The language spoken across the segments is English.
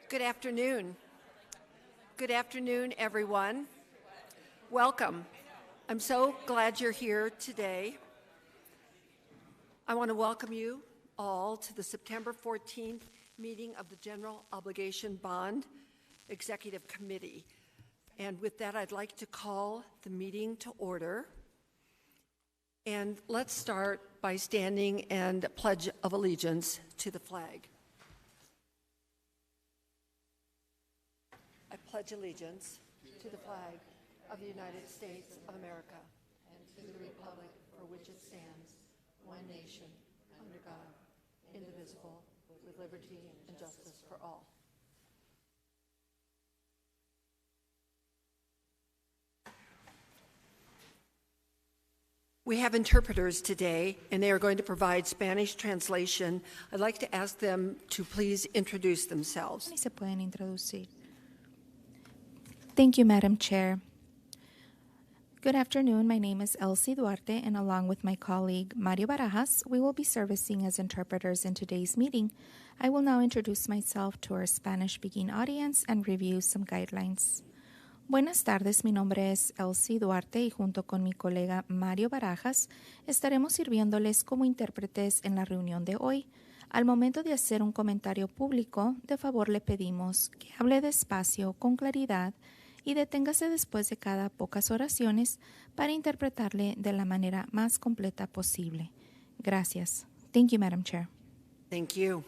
Good afternoon. Good afternoon, everyone. Welcome. I'm so glad you're here today. I want to welcome you all to the September 14th meeting of the General Obligation Bond Executive Committee. And with that, I'd like to call the meeting to order. And let's start by standing and pledge of allegiance to the flag. I pledge allegiance to the flag of the United States of America and to the republic for which it stands, one nation, under God, indivisible, with liberty and justice for all. We have interpreters today, and they are going to provide Spanish translation. I'd like to ask them to please introduce themselves. Se pueden introducir. Thank you, Madam Chair. Good afternoon. My name is Elsie Duarte, and along with my colleague Mario Barajas, we will be servicing as interpreters in today's meeting. I will now introduce myself to our Spanish-speaking audience and review some guidelines. Buenas tardes, mi nombre es Elsie Duarte y junto con mi colega Mario Barajas estaremos sirviéndoles como intérpretes en la reunión de hoy. Al momento de hacer un comentario público, de favor le pedimos que hable despacio, con claridad y deténgase después de cada pocas oraciones para interpretarle de la manera más completa posible. Gracias. Thank you, Madam Chair. Thank you.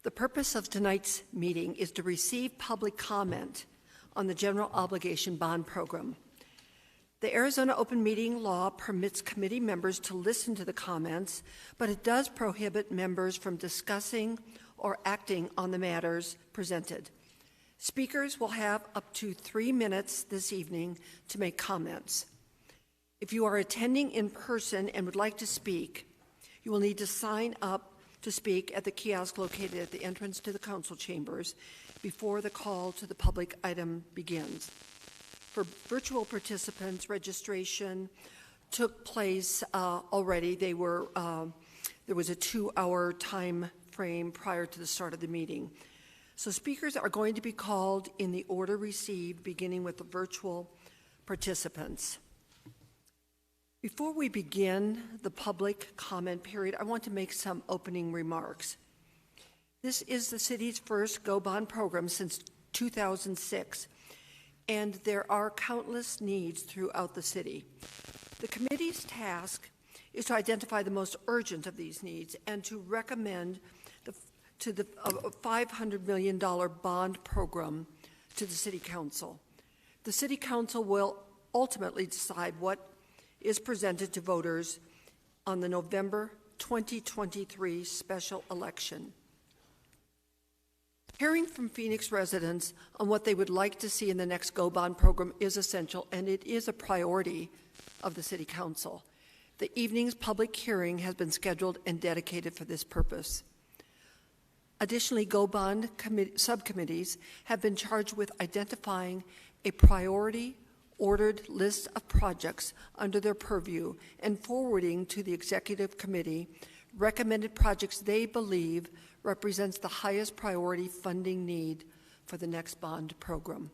The purpose of tonight's meeting is to receive public comment on the General Obligation Bond Program. The Arizona Open Meeting Law permits committee members to listen to the comments, but it does prohibit members from discussing or acting on the matters presented. Speakers will have up to 3 minutes this evening to make comments. If you are attending in person and would like to speak, you will need to sign up to speak at the kiosk located at the entrance to the council chambers before the call to the public item begins. For virtual participants, registration took place already. There was a 2-hour time frame prior to the start of the meeting. So speakers are going to be called in the order received, beginning with the virtual participants. Before we begin the public comment period, I want to make some opening remarks. This is the city's first Go Bond program since 2006, and there are countless needs throughout the city. The committee's task is to identify the most urgent of these needs and to recommend the $500 million bond program to the City Council. The City Council will ultimately decide what is presented to voters on the November 2023 special election. Hearing from Phoenix residents on what they would like to see in the next Go Bond program is essential, and it is a priority of the City Council. The evening's public hearing has been scheduled and dedicated for this purpose. Additionally, Go Bond subcommittees have been charged with identifying a priority ordered list of projects under their purview and forwarding to the Executive Committee recommended projects they believe represents the highest priority funding need for the next bond program.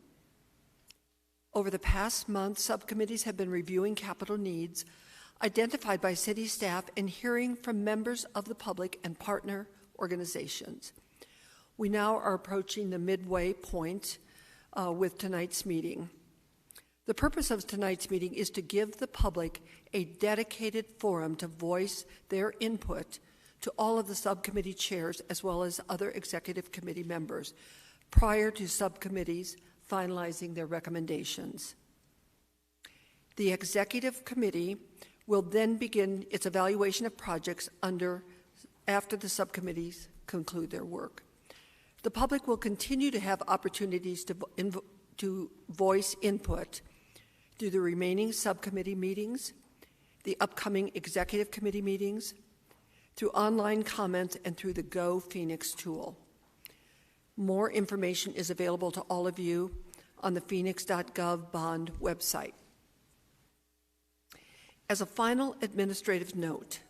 Over the past month, subcommittees have been reviewing capital needs identified by city staff and hearing from members of the public and partner organizations. We now are approaching the midway point with tonight's meeting. The purpose of tonight's meeting is to give the public a dedicated forum to voice their input to all of the subcommittee chairs as well as other executive committee members prior to subcommittees finalizing their recommendations. The executive committee will then begin its evaluation of projects after the subcommittees conclude their work. The public will continue to have opportunities to voice input through the remaining subcommittee meetings, the upcoming executive committee meetings, through online comments, and through the Go Phoenix tool. More information is available to all of you on the Phoenix.gov bond website. As a final administrative note,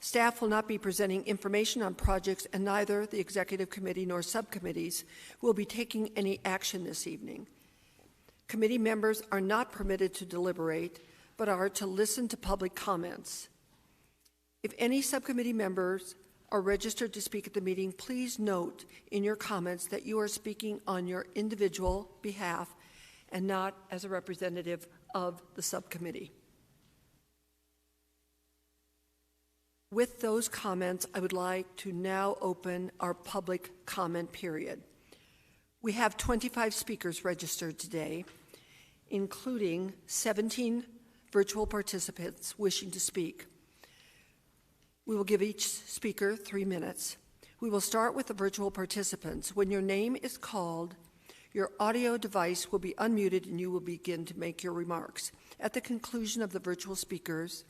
Staff will not be presenting information on projects, and neither the Executive Committee nor subcommittees will be taking any action this evening. Committee members are not permitted to deliberate, but are to listen to public comments. If any subcommittee members are registered to speak at the meeting, please note in your comments that you are speaking on your individual behalf and not as a representative of the subcommittee. With those comments, I would like to now open our public comment period. We have 25 speakers registered today, including 17 virtual participants wishing to speak. We will give each speaker 3 minutes. We will start with the virtual participants. When your name is called, your audio device will be unmuted and you will begin to make your remarks. At the conclusion of the virtual speakers,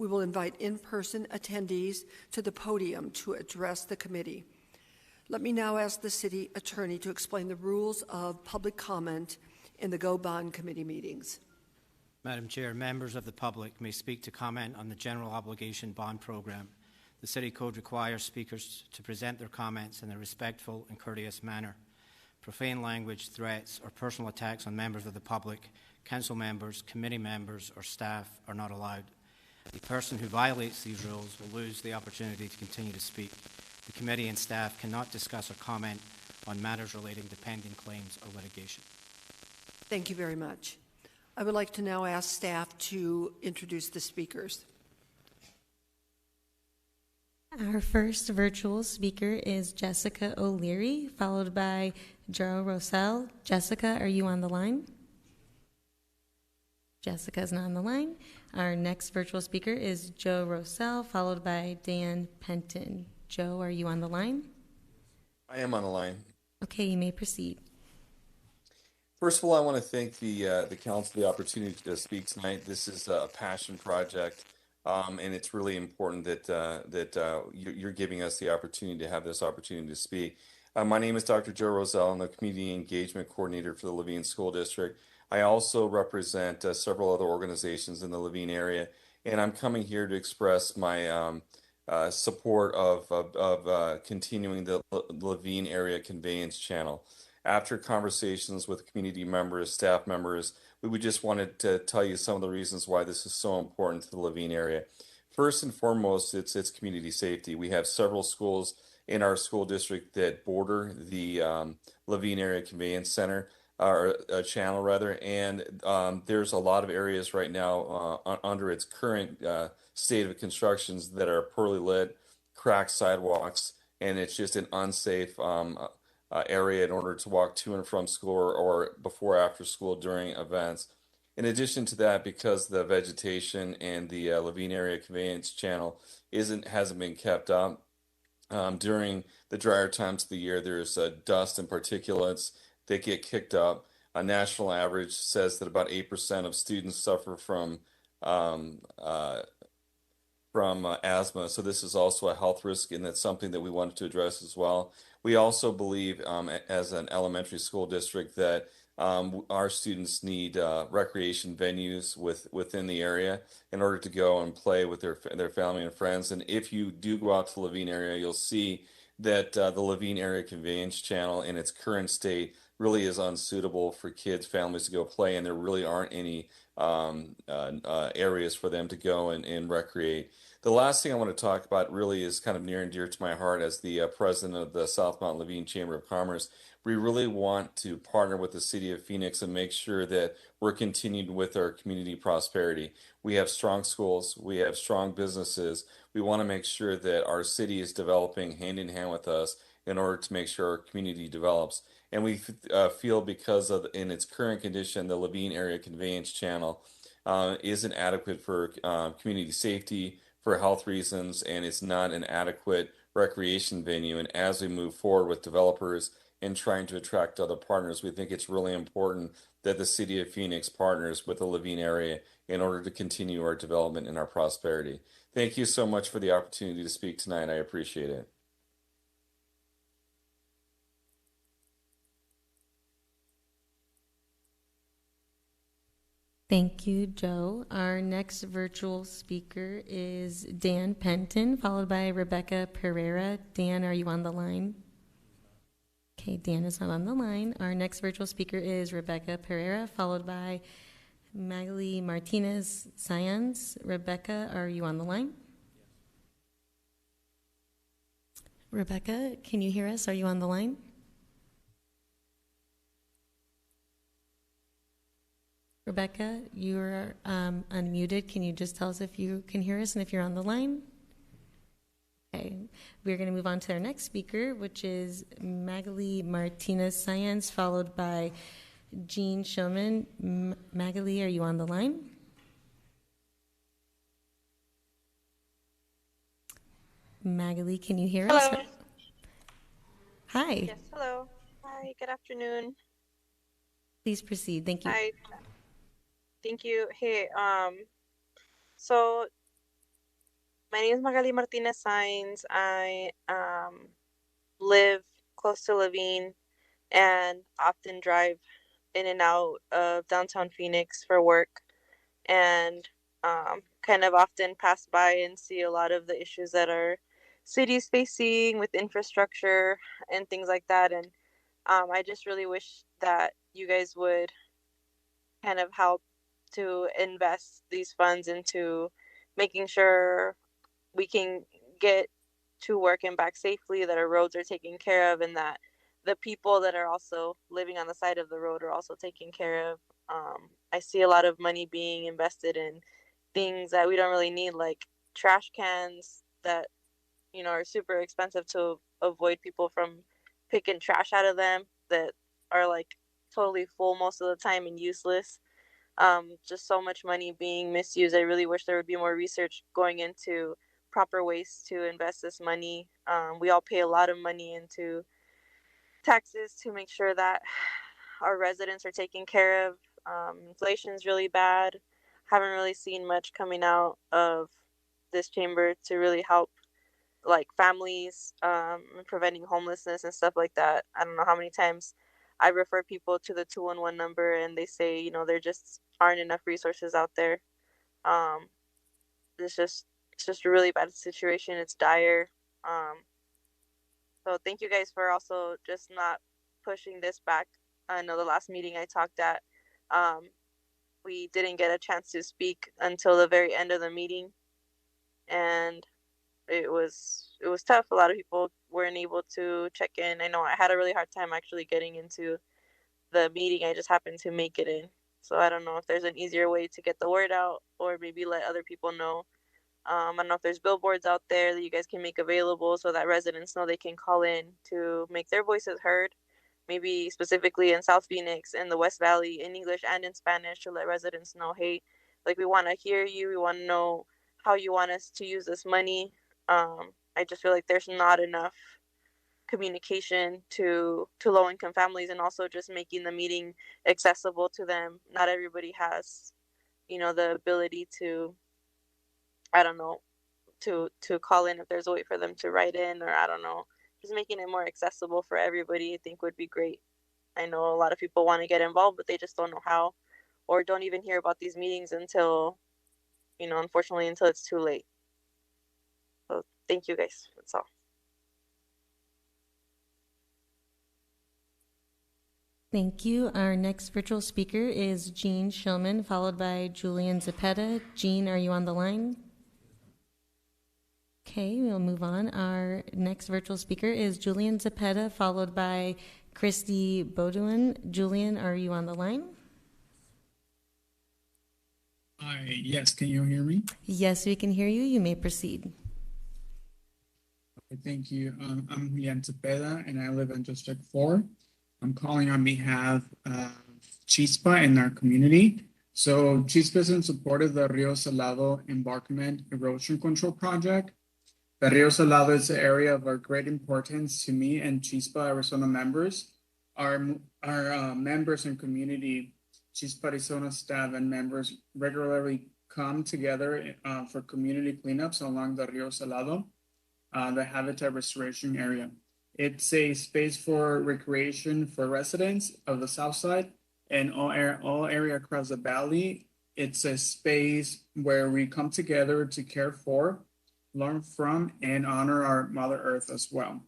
we will invite in-person attendees to the podium to address the committee. Let me now ask the City Attorney to explain the rules of public comment in the Go Bond Committee meetings. Madam Chair, members of the public may speak to comment on the General Obligation Bond Program. The City Code requires speakers to present their comments in a respectful and courteous manner. Profane language, threats, or personal attacks on members of the public, council members, committee members, or staff are not allowed. The person who violates these rules will lose the opportunity to continue to speak. The committee and staff cannot discuss or comment on matters relating to pending claims or litigation. Thank you very much. I would like to now ask staff to introduce the speakers. Our first virtual speaker is Jessica O'Leary, followed by Joe Rosell. Jessica, are you on the line? Jessica is not on the line. Our next virtual speaker is Joe Rosell, followed by Dan Penton. Joe, are you on the line? I am on the line. Okay, you may proceed. First of all, I want to thank the council for the opportunity to speak tonight. This is a passion project, and it's really important that you're giving us the opportunity to have this opportunity to speak. My name is Dr. Joe Rosell. I'm the Community Engagement Coordinator for the Levine School District. I also represent several other organizations in the Levine area, and I'm coming here to express my support of continuing the Levine Area Conveyance Channel. After conversations with community members, staff members, we just wanted to tell you some of the reasons why this is so important to the Levine area. First and foremost, it's community safety. We have several schools in our school district that border the Levine Area Conveyance Center, or channel rather, and there's a lot of areas right now under its current state of constructions that are poorly lit, cracked sidewalks, and it's just an unsafe area in order to walk to and from school or before after school during events. In addition to that, because the vegetation and the Levine Area Conveyance Channel hasn't been kept up during the drier times of the year, there's dust and particulates that get kicked up. A national average says that about 8% of students suffer from asthma. So this is also a health risk, and that's something that we wanted to address as well. We also believe, as an elementary school district, that our students need recreation venues within the area in order to go and play with their family and friends. And if you do go out to the Levine area, you'll see that the Levine Area Conveyance Channel in its current state really is unsuitable for kids, families to go play, and there really aren't any areas for them to go and recreate. The last thing I want to talk about really is kind of near and dear to my heart as the president of the South Mountain Levine Chamber of Commerce. We really want to partner with the city of Phoenix and make sure that we're continuing with our community prosperity. We have strong schools, we have strong businesses. We want to make sure that our city is developing hand in hand with us in order to make sure our community develops. And we feel because of, in its current condition, the Levine Area Conveyance Channel isn't adequate for community safety, for health reasons, and it's not an adequate recreation venue. And as we move forward with developers and trying to attract other partners, we think it's really important that the city of Phoenix partners with the Levine area in order to continue our development and our prosperity. Thank you so much for the opportunity to speak tonight. I appreciate it. Thank you, Joe. Our next virtual speaker is Dan Penton, followed by Rebecca Pereira. Dan, are you on the line? Okay, Dan is not on the line. Our next virtual speaker is Rebecca Pereira, followed by Magali Martinez Science. Rebecca, are you on the line? Rebecca, can you hear us? Are you on the line? Rebecca, you're unmuted. Can you just tell us if you can hear us and if you're on the line? Okay, we're going to move on to our next speaker, which is Magali Martinez Science, followed by Jean Shulman. Magali, are you on the line? Magali, can you hear us? Hello. Hi. Yes, hello. Hi, good afternoon. Please proceed. Thank you. Hi. Thank you. Hey, so my name is Magali Martinez Sainz. I live close to Levine and often drive in and out of downtown Phoenix for work, and kind of often pass by and see a lot of the issues that our city's facing with infrastructure and things like that. And I just really wish that you guys would kind of help to invest these funds into making sure we can get to work and back safely, that our roads are taken care of, and that the people that are also living on the side of the road are also taken care of. I see a lot of money being invested in things that we don't really need, like trash cans that, you know, are super expensive to avoid people from picking trash out of them, that are like totally full most of the time and useless. Just so much money being misused. I really wish there would be more research going into proper ways to invest this money. We all pay a lot of money into taxes to make sure that our residents are taken care of. Inflation is really bad. Haven't really seen much coming out of this chamber to really help like families, preventing homelessness and stuff like that. I don't know how many times I refer people to the 211 number and they say, you know, there just aren't enough resources out there. Um, it's just a really bad situation. It's dire. So thank you guys for also just not pushing this back. I know the last meeting I talked at, we didn't get a chance to speak until the very end of the meeting, and it was tough. A lot of people weren't able to check in. I know I had a really hard time actually getting into the meeting. I just happened to make it in. So I don't know if there's an easier way to get the word out, or maybe let other people know. I don't know if there's billboards out there that you guys can make available so that residents know they can call in to make their voices heard. Maybe specifically in South Phoenix and the West Valley, in English and in Spanish, to let residents know, hey, like, we want to hear you. We want to know how you want us to use this money. I just feel like there's not enough communication to low income families, and also just making the meeting accessible to them. Not everybody has, you know, the ability to, I don't know, to call in. If there's a way for them to write in, or I don't know, just making it more accessible for everybody, I think would be great. I know a lot of people want to get involved, but they just don't know how, or don't even hear about these meetings until, you know, unfortunately, until it's too late. So thank you guys. That's all. Thank you. Our next virtual speaker is Jean Shulman, followed by Julian Zepeda. Jean, are you on the line? Okay, we'll move on. Our next virtual speaker is Julian Zepeda, followed by Christy Beaudoin. Julian, are you on the line? Hi, yes, can you hear me? Yes, we can hear you. You may proceed. Okay, thank you. I'm Julian Cepeda, and I live in District 4. I'm calling on behalf of Chispa in our community. So Chispa is in support of the Rio Salado Embankment Erosion Control Project. The Rio Salado is an area of great importance to me and Chispa Arizona members. Our members and community, Chispa Arizona staff and members regularly come together for community cleanups along the Rio Salado, the habitat restoration area. It's a space for recreation for residents of the south side and all area across the valley It's a space where we come together to care for, learn from, and honor our Mother Earth as well.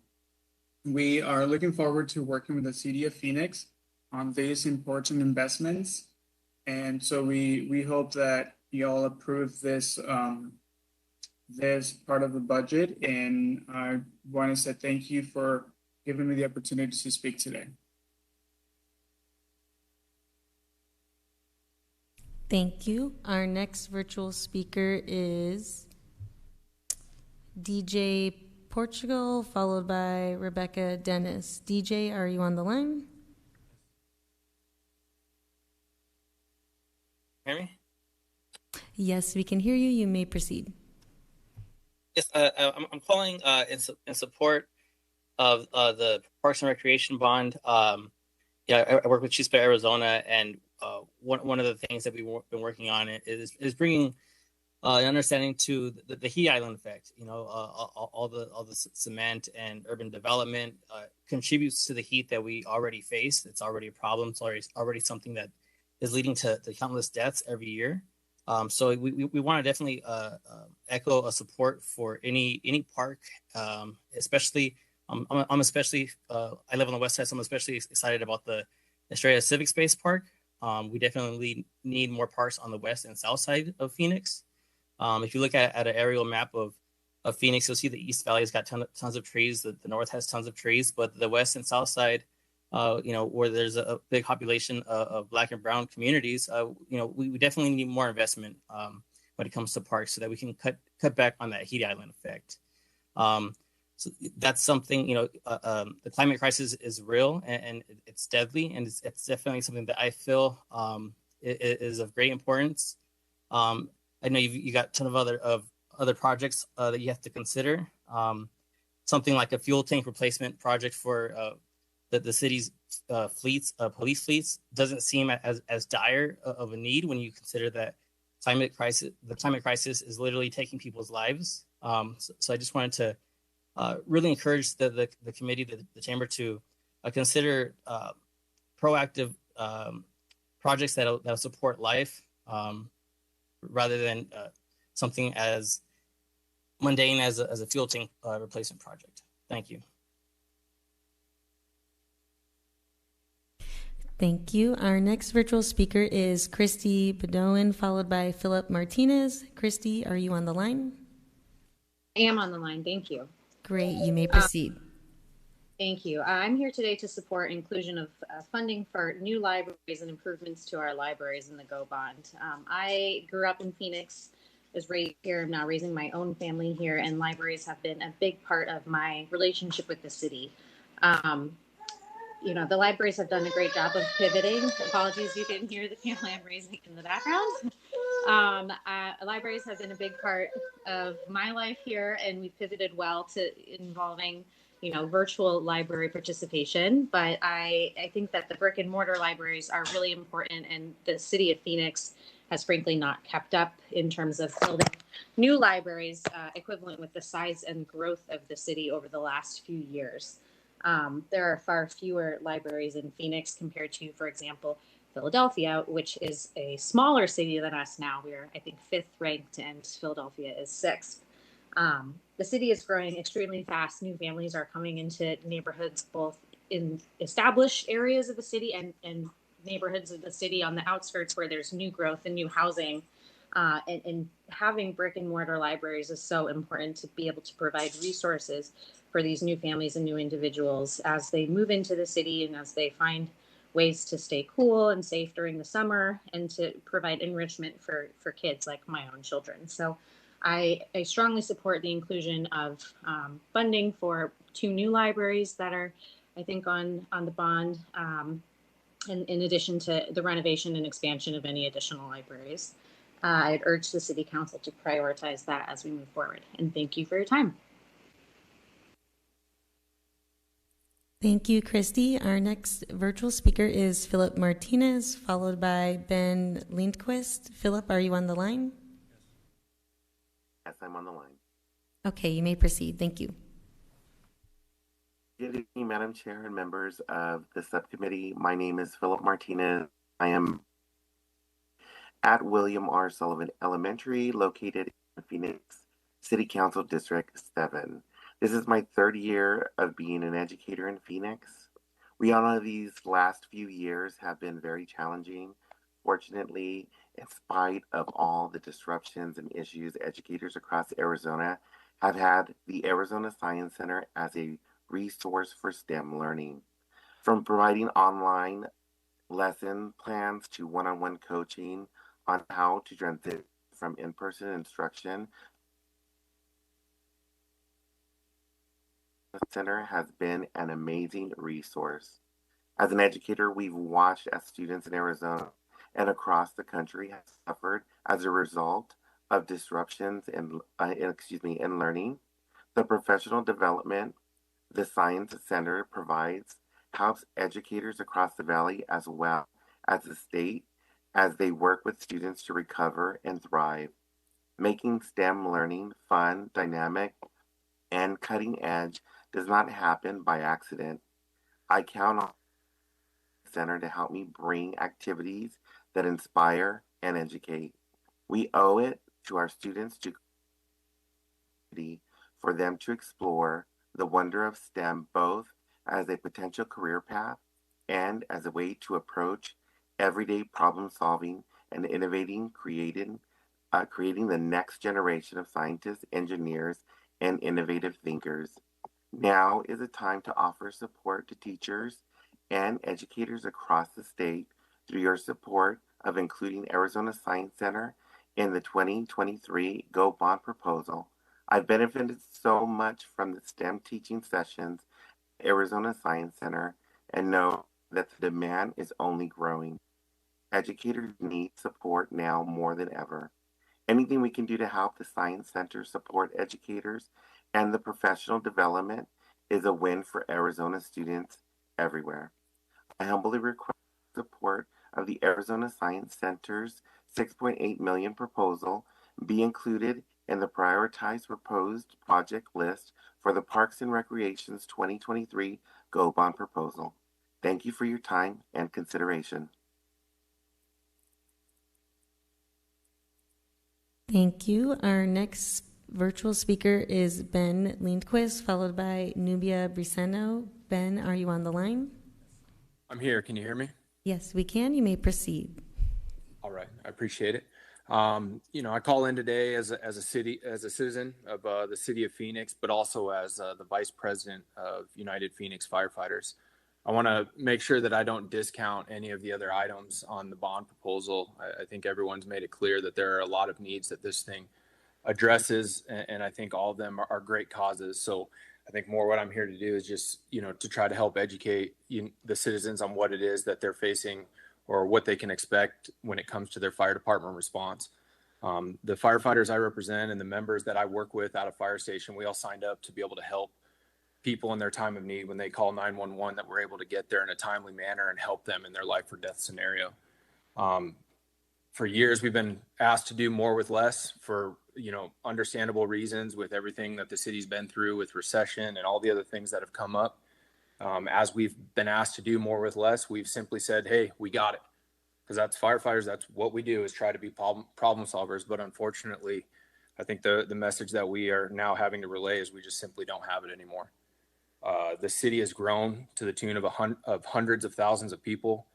We are looking forward to working with the City of Phoenix on these important investments. And so we hope that you all approve this this part of the budget. And I want to say thank you for giving me the opportunity to speak today. Thank you. Our next virtual speaker is DJ Portugal, followed by Rebecca Dennis. DJ, are you on the line? Hear me? Yes, we can hear you. You may proceed. Yes, I'm calling in support of the Parks and Recreation bond. I work with Chispa, Arizona, and one of the things that we've been working on is bringing an understanding to the heat island effect. All the cement and urban development contributes to the heat that we already face. It's already a problem. It's already something that is leading to countless deaths every year. So we want to definitely echo a support for any park, especially. I'm especially. I live on the west side, so I'm especially excited about the Estrella Civic Space Park. We definitely need more parks on the west and south side of Phoenix. If you look at an aerial map of Phoenix, you'll see the East Valley has got tons of trees. The north has tons of trees, but the west and south side, where there's a big population of Black and Brown communities, we definitely need more investment when it comes to parks so that we can cut back on that heat island effect. So that's something, the climate crisis is real and it's deadly, and it's definitely something that I feel is of great importance. I know you got a ton of other projects that you have to consider. Something like a fuel tank replacement project for the city's police fleets doesn't seem as dire of a need when you consider that the climate crisis is literally taking people's lives. So I just wanted to really encourage the committee, the chamber, to consider proactive projects that'll support life rather than something as mundane as a fuel tank replacement project. Thank you. Thank you. Our next virtual speaker is Christy Bedoin, followed by Philip Martinez. Christy, are you on the line? I am on the line. Thank you. Great. You may proceed. Thank you. I'm here today to support inclusion of funding for new libraries and improvements to our libraries in the GO Bond. I grew up in Phoenix, was raised here. I'm now raising my own family here, and libraries have been a big part of my relationship with the city. The libraries have done a great job of pivoting. Apologies, you can hear the family I'm raising in the background. Libraries have been a big part of my life here, and we've pivoted well to involving, virtual library participation. But I think that the brick and mortar libraries are really important, and the city of Phoenix has frankly not kept up in terms of building new libraries equivalent with the size and growth of the city over the last few years. There are far fewer libraries in Phoenix compared to, for example, Philadelphia, which is a smaller city than us now. We're, I think, 5th ranked, and Philadelphia is 6th. The city is growing extremely fast. New families are coming into neighborhoods, both in established areas of the city and neighborhoods of the city on the outskirts where there's new growth and new housing. And having brick and mortar libraries is so important to be able to provide resources for these new families and new individuals as they move into the city and as they find ways to stay cool and safe during the summer and to provide enrichment for kids like my own children. So I strongly support the inclusion of funding for 2 new libraries that are, I think, on the bond, in addition to the renovation and expansion of any additional libraries. I'd urge the City Council to prioritize that as we move forward. And thank you for your time. Thank you, Christy. Our next virtual speaker is Philip Martinez, followed by Ben Lindquist. Philip, are you on the line? Yes, I'm on the line. Okay, you may proceed. Thank you. Good evening, Madam Chair and members of the subcommittee. My name is Philip Martinez. I am at William R. Sullivan Elementary, located in Phoenix City Council District 7. This is my third year of being an educator in Phoenix. We all know these last few years have been very challenging. Fortunately, in spite of all the disruptions and issues, educators across Arizona have had the Arizona Science Center as a resource for STEM learning. From providing online lesson plans to one-on-one coaching on how to transition from in-person instruction, the center has been an amazing resource. As an educator, we've watched as students in Arizona and across the country have suffered as a result of disruptions in learning. The professional development the Science Center provides helps educators across the valley as well as the state as they work with students to recover and thrive. Making STEM learning fun, dynamic, and cutting edge does not happen by accident. I count on the center to help me bring activities that inspire and educate. We owe it to our students for them to explore the wonder of STEM both as a potential career path and as a way to approach everyday problem solving and creating the next generation of scientists, engineers, and innovative thinkers. Now is the time to offer support to teachers and educators across the state through your support of including Arizona Science Center in the 2023 Go Bond proposal. I've benefited so much from the STEM teaching sessions at Arizona Science Center and know that the demand is only growing. Educators need support now more than ever. Anything we can do to help the Science Center support educators and the professional development is a win for Arizona students everywhere. I humbly request support of the Arizona Science Center's $6.8 million proposal be included in the prioritized proposed project list for the Parks and Recreation's 2023 Go Bond proposal. Thank you for your time and consideration. Thank you. Our next virtual speaker is Ben Lindquist, followed by Nubia Briseno. Ben, are you on the line? I'm here. Can you hear me? Yes, we can. You may proceed. All right. I appreciate it. I call in today as a citizen of the city of Phoenix, but also as the vice president of United Phoenix Firefighters. I want to make sure that I don't discount any of the other items on the bond proposal. I think everyone's made it clear that there are a lot of needs that this thing addresses, and I think all of them are great causes. So I think more what I'm here to do is just, to try to help educate the citizens on what it is that they're facing or what they can expect when it comes to their fire department response. The firefighters I represent and the members that I work with out of fire station, we all signed up to be able to help people in their time of need when they call 911, that we're able to get there in a timely manner and help them in their life or death scenario. For years, we've been asked to do more with less for, understandable reasons with everything that the city's been through with recession and all the other things that have come up. As we've been asked to do more with less, we've simply said, hey, we got it. Because that's firefighters, that's what we do, is try to be problem solvers. But unfortunately, I think the message that we are now having to relay is we just simply don't have it anymore. The city has grown to the tune of hundreds of thousands of people.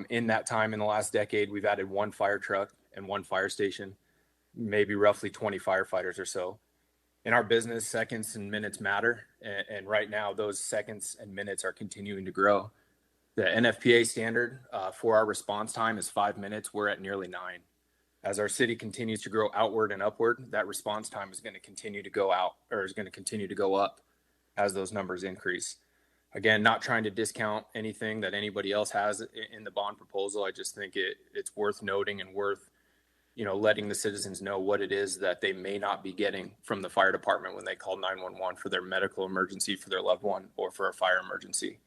In that time, in the last decade, we've added one fire truck and one fire station, maybe roughly 20 firefighters or so. In our business, seconds and minutes matter. And right now, those seconds and minutes are continuing to grow. The NFPA standard for our response time is 5 minutes. We're at nearly 9. As our city continues to grow outward and upward, that response time is going to continue to go up as those numbers increase. Again, not trying to discount anything that anybody else has in the bond proposal. I just think it's worth noting and worth, letting the citizens know what it is that they may not be getting from the fire department when they call 911 for their medical emergency, for their loved one, or for a fire emergency.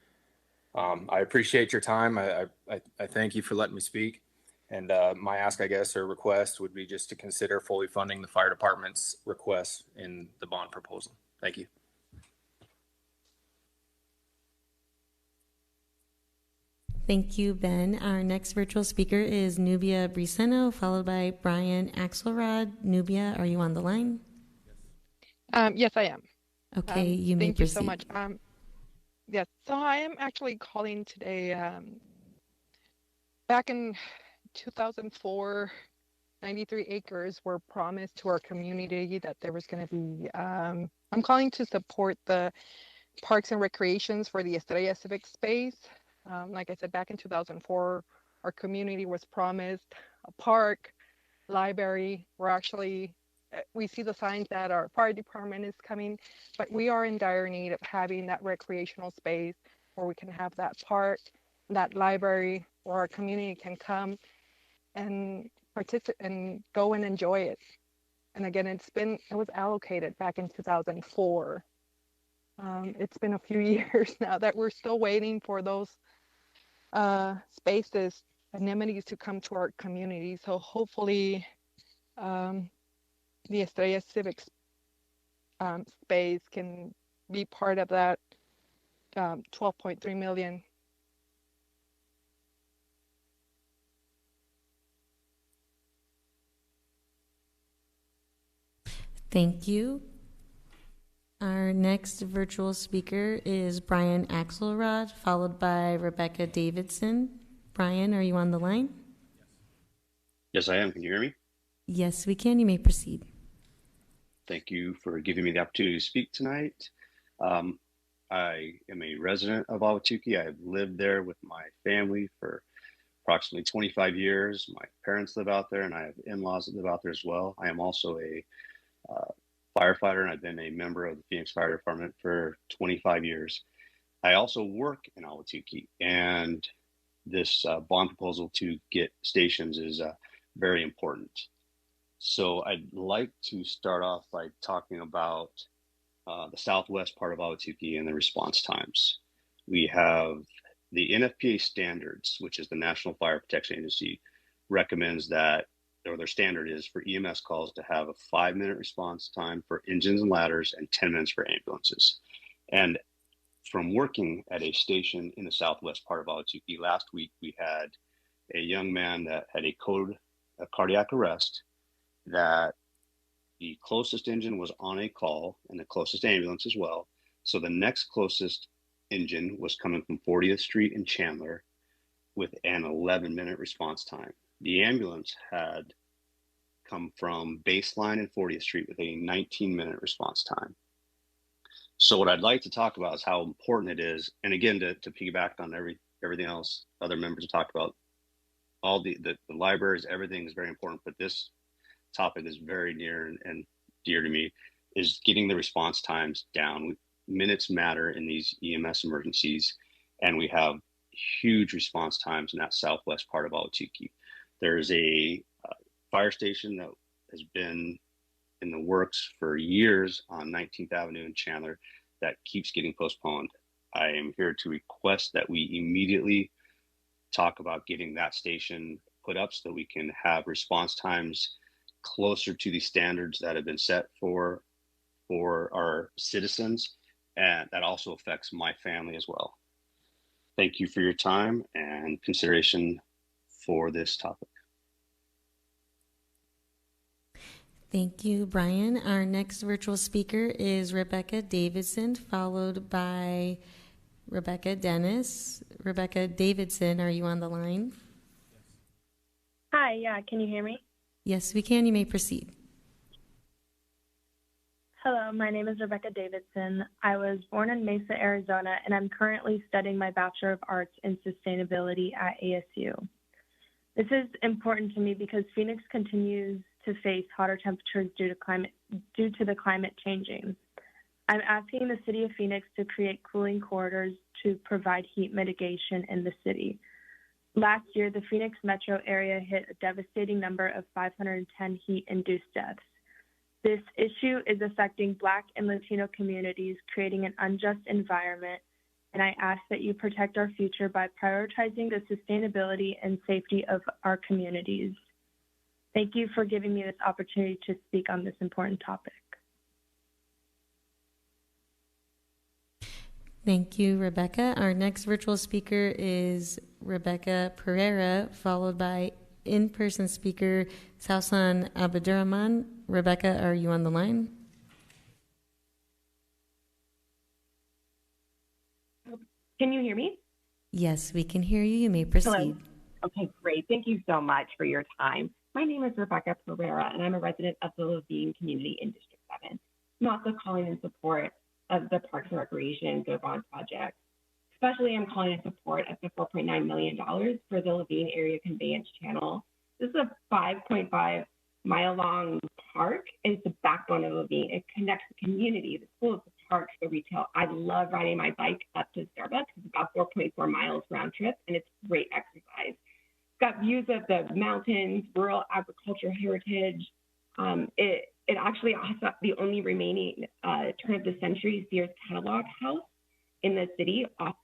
I appreciate your time. I thank you for letting me speak. And my ask, I guess, or request would be just to consider fully funding the fire department's request in the bond proposal. Thank you. Thank you, Ben. Our next virtual speaker is Nubia Briceno, followed by Brian Axelrod. Nubia, are you on the line? Yes, I am. Okay, you may thank you proceed. so much. Yes, so I am actually calling today. Back in 2004, 93 acres were promised to our community that there was going to be. I'm calling to support the Parks and Recreations for the Estrella Civic Space. Like I said, back in 2004, our community was promised a park, library. We see the signs that our fire department is coming, but we are in dire need of having that recreational space where we can have that park, that library, where our community can come and participate and go and enjoy it. And again, it was allocated back in 2004. It's been a few years now that we're still waiting for those spaces, amenities to come to our community. So hopefully the Estrella Civic space can be part of that 12.3 million. Thank you. Our next virtual speaker is Brian Axelrod, followed by Rebecca Davidson. Brian, are you on the line? Yes, I am. Can you hear me? Yes, we can. You may proceed. Thank you for giving me the opportunity to speak tonight. I am a resident of Ahwatukee. I have lived there with my family for approximately 25 years. My parents live out there, and I have in-laws that live out there as well. I am also a firefighter, and I've been a member of the Phoenix Fire Department for 25 years. I also work in Ahwatukee, and this bond proposal to get stations is very important. So I'd like to start off by talking about the southwest part of Ahwatukee and the response times. We have the NFPA standards, which is the National Fire Protection Agency, recommends that, or their standard is for EMS calls to have a 5-minute response time for engines and ladders and 10 minutes for ambulances. And from working at a station in the southwest part of Ahwatukee, last week we had a young man that had a cardiac arrest, that the closest engine was on a call and the closest ambulance as well. So the next closest engine was coming from 40th Street in Chandler with an 11-minute response time. The ambulance had come from Baseline and 40th Street with a 19-minute response time. So what I'd like to talk about is how important it is, and again, to piggyback on everything else other members have talked about, all the libraries, everything is very important, but this topic is very near and dear to me, is getting the response times down. Minutes matter in these EMS emergencies, and we have huge response times in that southwest part of Ahwatukee. There's a fire station that has been in the works for years on 19th Avenue in Chandler that keeps getting postponed. I am here to request that we immediately talk about getting that station put up so that we can have response times closer to the standards that have been set for our citizens, and that also affects my family as well. Thank you for your time and consideration for this topic. Thank you, Brian. Our next virtual speaker is Rebecca Davidson, followed by Rebecca Dennis. Rebecca Davidson, are you on the line? Hi, yeah, can you hear me? Yes, we can. You may proceed. Hello, my name is Rebecca Davidson. I was born in Mesa, Arizona, and I'm currently studying my Bachelor of Arts in Sustainability at ASU. This is important to me because Phoenix continues to face hotter temperatures due to the climate changing. I'm asking the City of Phoenix to create cooling corridors to provide heat mitigation in the city. Last year, the Phoenix metro area hit a devastating number of 510 heat-induced deaths. This issue is affecting Black and Latino communities, creating an unjust environment, and I ask that you protect our future by prioritizing the sustainability and safety of our communities. Thank you for giving me this opportunity to speak on this important topic. Thank you, Rebecca. Our next virtual speaker is Rebecca Pereira, followed by in-person speaker Sausan Abdurrahman. Rebecca, are you on the line? Can you hear me? Yes, we can hear you. You may proceed. Hello. Okay, great. Thank you so much for your time. My name is Rebecca Pereira, and I'm a resident of the Levine community in District 7. I'm also calling in support of the Parks and Recreation Go Bond project. Especially, I'm calling in support of the $4.9 million for the Levine Area Conveyance Channel. This is a 5.5 mile long park. It's the backbone of Levine. It connects the community, the schools, the parks, the retail. I love riding my bike up to Starbucks. It's about 4.4 miles round trip, and it's great exercise. It's got views of the mountains, rural agriculture heritage. It actually has the only remaining turn of the century Sears catalog house in the city off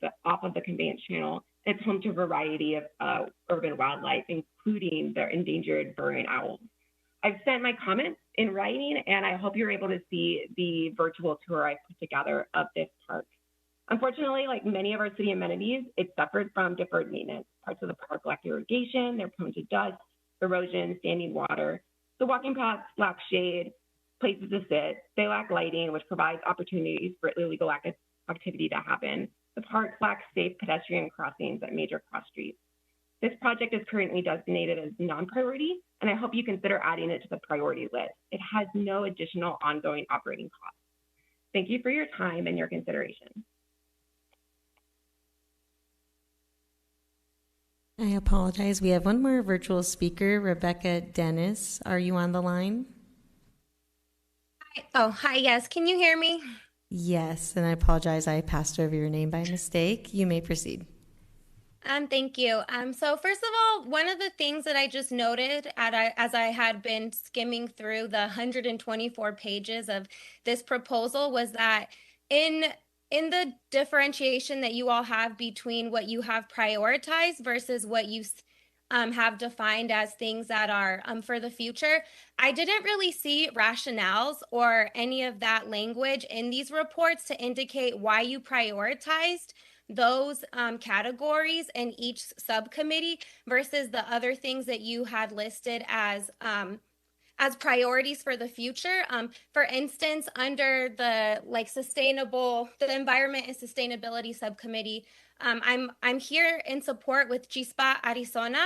of the conveyance channel. It's home to a variety of urban wildlife, including the endangered burrowing owls. I've sent my comments in writing, and I hope you're able to see the virtual tour I put together of this park. Unfortunately, like many of our city amenities, it suffered from deferred maintenance. Parts of the park lack irrigation, they're prone to dust, erosion, standing water. The walking paths lack shade, places to sit. They lack lighting, which provides opportunities for illegal activity to happen. The park lacks safe pedestrian crossings at major cross streets. This project is currently designated as non-priority, and I hope you consider adding it to the priority list. It has no additional ongoing operating costs. Thank you for your time and your consideration. I apologize. We have one more virtual speaker, Rebecca Dennis. Are you on the line? Hi, yes. Can you hear me? Yes, and I apologize. I passed over your name by mistake. You may proceed. Thank you. So first of all, one of the things that I just noted as I had been skimming through the 124 pages of this proposal was that in the differentiation that you all have between what you have prioritized versus what you have defined as things that are for the future, I didn't really see rationales or any of that language in these reports to indicate why you prioritized those categories in each subcommittee versus the other things that you had listed as priorities for the future. For instance, under the the environment and sustainability subcommittee, I'm here in support with Chispa, Arizona,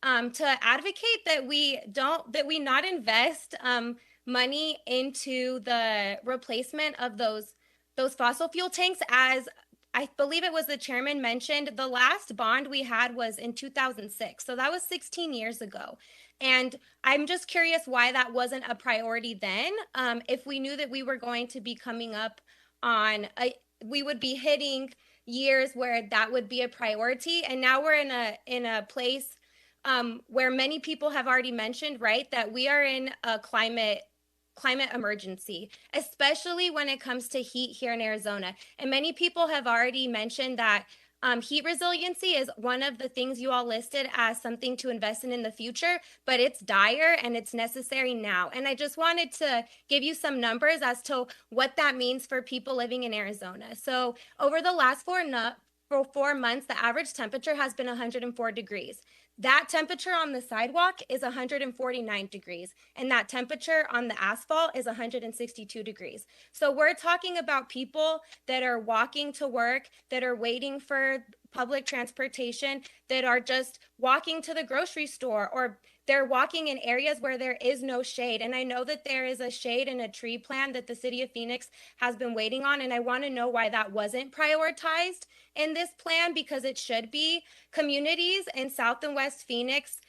to advocate that we not invest money into the replacement of those fossil fuel tanks. As I believe it was the chairman mentioned, the last bond we had was in 2006. So that was 16 years ago. And I'm just curious why that wasn't a priority then. If we knew that we were going to be coming up on, we would be hitting years where that would be a priority. And now we're in a place where many people have already mentioned, right, that we are in a climate emergency, especially when it comes to heat here in Arizona. And many people have already mentioned that heat resiliency is one of the things you all listed as something to invest in the future, but it's dire and it's necessary now. And I just wanted to give you some numbers as to what that means for people living in Arizona. So over the last 4 months, the average temperature has been 104 degrees. That temperature on the sidewalk is 149 degrees, and that temperature on the asphalt is 162 degrees. So we're talking about people that are walking to work, that are waiting for public transportation, that are just walking to the grocery store, or they're walking in areas where there is no shade. And I know that there is a shade and a tree plan that the city of Phoenix has been waiting on, and I want to know why that wasn't prioritized in this plan, because it should be. Communities in South and West Phoenix,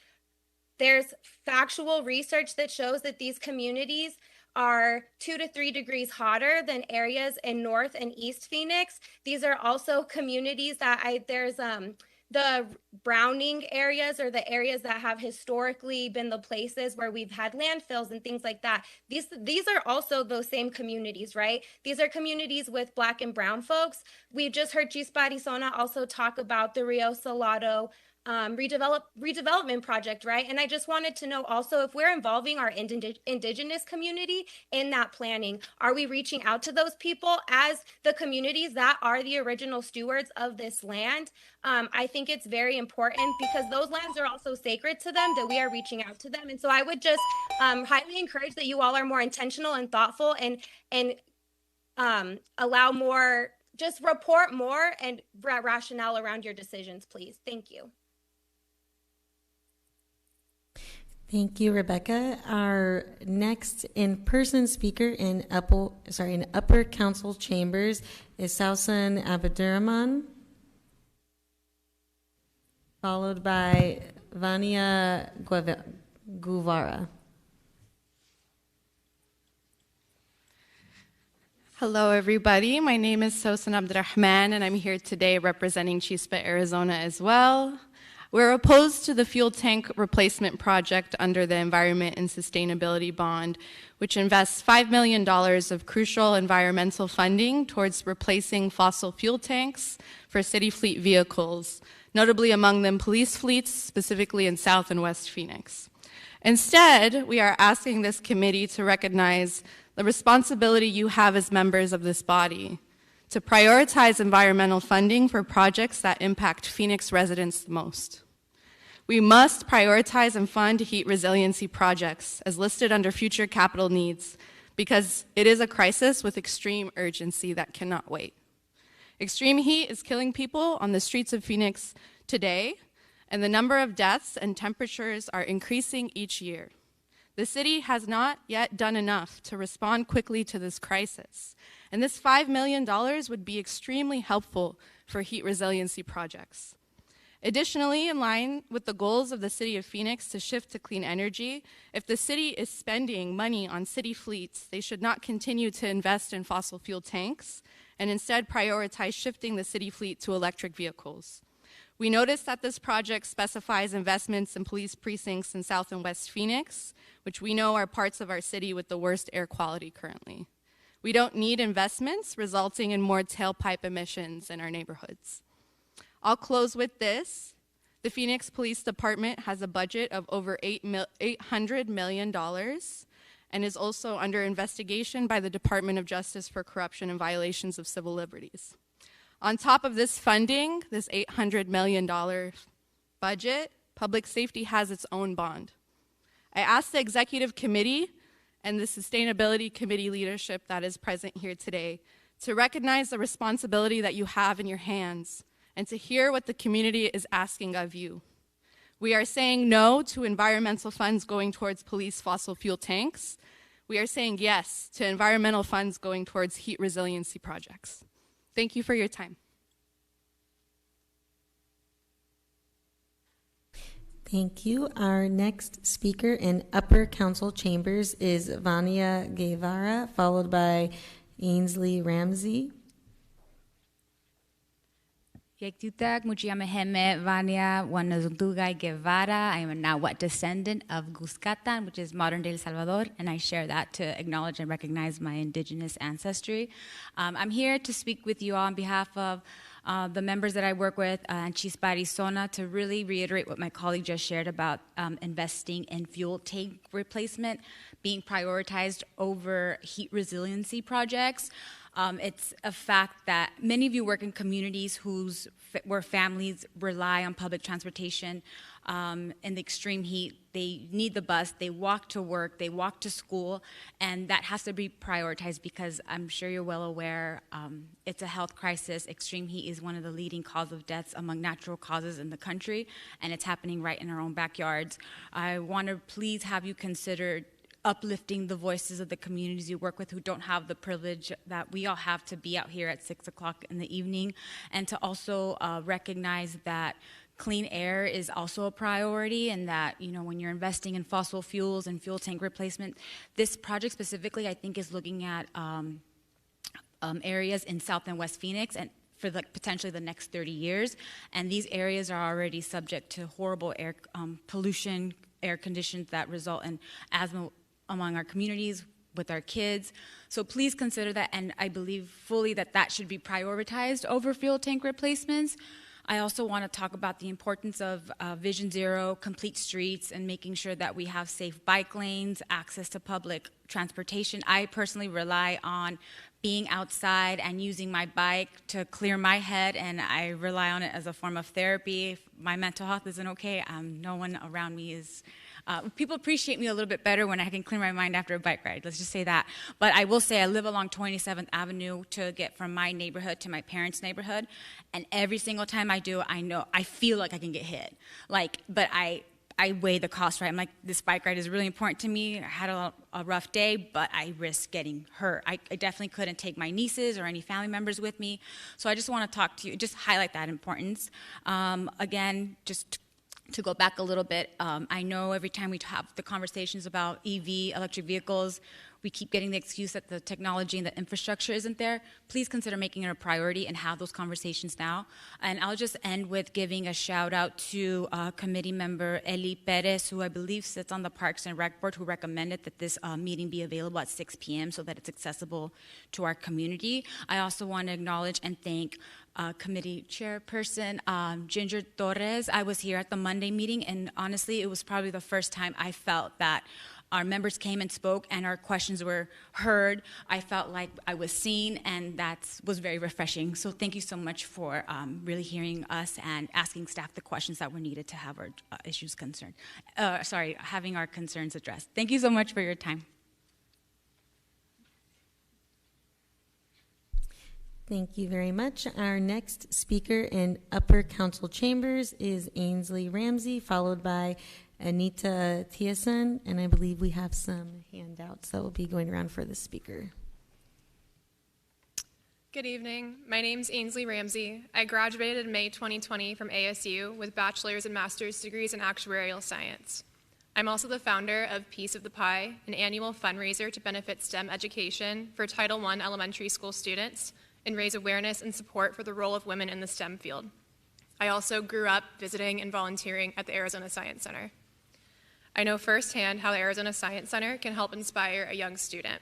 there's factual research that shows that these communities are 2 to 3 degrees hotter than areas in North and East Phoenix. These are also communities that there's the Browning areas, or the areas that have historically been the places where we've had landfills and things like that. These are also those same communities, right? These are communities with Black and Brown folks. We just heard Chispa Arizona also talk about the Rio Salado redevelopment project, right? And I just wanted to know also if we're involving our indigenous community in that planning. Are we reaching out to those people as the communities that are the original stewards of this land? I think it's very important because those lands are also sacred to them, that we are reaching out to them. And so I would just highly encourage that you all are more intentional and thoughtful and allow more, just report more and rationale around your decisions, please. Thank you. Thank you, Rebecca. Our next in-person speaker in upper council chambers is Sausan Abdurrahman, followed by Vania Guevara. Hello, everybody. My name is Sausan Abdurrahman, and I'm here today representing Chispa, Arizona as well. We're opposed to the fuel tank replacement project under the Environment and Sustainability Bond, which invests $5 million of crucial environmental funding towards replacing fossil fuel tanks for city fleet vehicles, notably among them police fleets, specifically in South and West Phoenix. Instead, we are asking this committee to recognize the responsibility you have as members of this body to prioritize environmental funding for projects that impact Phoenix residents the most. We must prioritize and fund heat resiliency projects as listed under future capital needs because it is a crisis with extreme urgency that cannot wait. Extreme heat is killing people on the streets of Phoenix today, and the number of deaths and temperatures are increasing each year. The city has not yet done enough to respond quickly to this crisis, and this $5 million would be extremely helpful for heat resiliency projects. Additionally, in line with the goals of the city of Phoenix to shift to clean energy, if the city is spending money on city fleets, they should not continue to invest in fossil fuel tanks and instead prioritize shifting the city fleet to electric vehicles. We noticed that this project specifies investments in police precincts in South and West Phoenix, which we know are parts of our city with the worst air quality currently. We don't need investments resulting in more tailpipe emissions in our neighborhoods. I'll close with this. The Phoenix Police Department has a budget of over $800 million and is also under investigation by the Department of Justice for corruption and violations of civil liberties. On top of this funding, this $800 million budget, public safety has its own bond. I asked the Executive Committee and the Sustainability Committee leadership that is present here today to recognize the responsibility that you have in your hands and to hear what the community is asking of you. We are saying no to environmental funds going towards police fossil fuel tanks. We are saying yes to environmental funds going towards heat resiliency projects. Thank you for your time. Thank you. Our next speaker in upper council chambers is Vania Guevara, followed by Ainsley Ramsey. Yektutak Muchiameheme Vania Wanazuntugai Guevara. I am a Nahuatl descendant of Cuscatan, which is modern day El Salvador, and I share that to acknowledge and recognize my indigenous ancestry. I'm here to speak with you all on behalf of the members that I work with in Chispa, Arizona, to really reiterate what my colleague just shared about investing in fuel tank replacement being prioritized over heat resiliency projects. It's a fact that many of you work in communities where families rely on public transportation in the extreme heat. They need the bus, they walk to work, they walk to school, and that has to be prioritized because I'm sure you're well aware it's a health crisis. Extreme heat is one of the leading causes of deaths among natural causes in the country, and it's happening right in our own backyards. I want to please have you consider uplifting the voices of the communities you work with who don't have the privilege that we all have to be out here at 6 o'clock in the evening, and to also recognize that clean air is also a priority, and that, you know, when you're investing in fossil fuels and fuel tank replacement, this project specifically, I think, is looking at areas in South and West Phoenix and for potentially the next 30 years, and these areas are already subject to horrible air pollution, air conditions that result in asthma among our communities, with our kids. So please consider that, and I believe fully that that should be prioritized over fuel tank replacements. I also want to talk about the importance of Vision Zero, complete streets, and making sure that we have safe bike lanes, access to public transportation. I personally rely on being outside and using my bike to clear my head, and I rely on it as a form of therapy. If my mental health isn't okay, no one around me is. People appreciate me a little bit better when I can clear my mind after a bike ride. Let's just say that. But I will say I live along 27th Avenue to get from my neighborhood to my parents' neighborhood, and every single time I do, I feel like I can get hit. But I weigh the cost, right? I'm like, this bike ride is really important to me. I had a rough day, but I risk getting hurt. I definitely couldn't take my nieces or any family members with me. So I just want to talk to you, just highlight that importance. Again, just to go back a little bit, I know every time we have the conversations about EV, electric vehicles, we keep getting the excuse that the technology and the infrastructure isn't there. Please consider making it a priority and have those conversations now. And I'll just end with giving a shout out to committee member Eli Perez, who I believe sits on the Parks and Rec Board, who recommended that this meeting be available at 6 p.m. so that it's accessible to our community. I also want to acknowledge and thank committee chairperson Ginger Torres. I was here at the Monday meeting, and honestly, it was probably the first time I felt that our members came and spoke and our questions were heard. I felt like I was seen, and that was very refreshing. So thank you so much for really hearing us and asking staff the questions that were needed to have our issues concerned. Having our concerns addressed. Thank you so much for your time. Thank you very much. Our next speaker in upper council chambers is Ainsley Ramsey, followed by Anita Thiessen, and I believe we have some handouts that will be going around for the speaker. Good evening. My name's Ainsley Ramsey. I graduated in May 2020 from ASU with bachelor's and master's degrees in actuarial science. I'm also the founder of Piece of the Pie, an annual fundraiser to benefit STEM education for Title I elementary school students and raise awareness and support for the role of women in the STEM field. I also grew up visiting and volunteering at the Arizona Science Center. I know firsthand how the Arizona Science Center can help inspire a young student.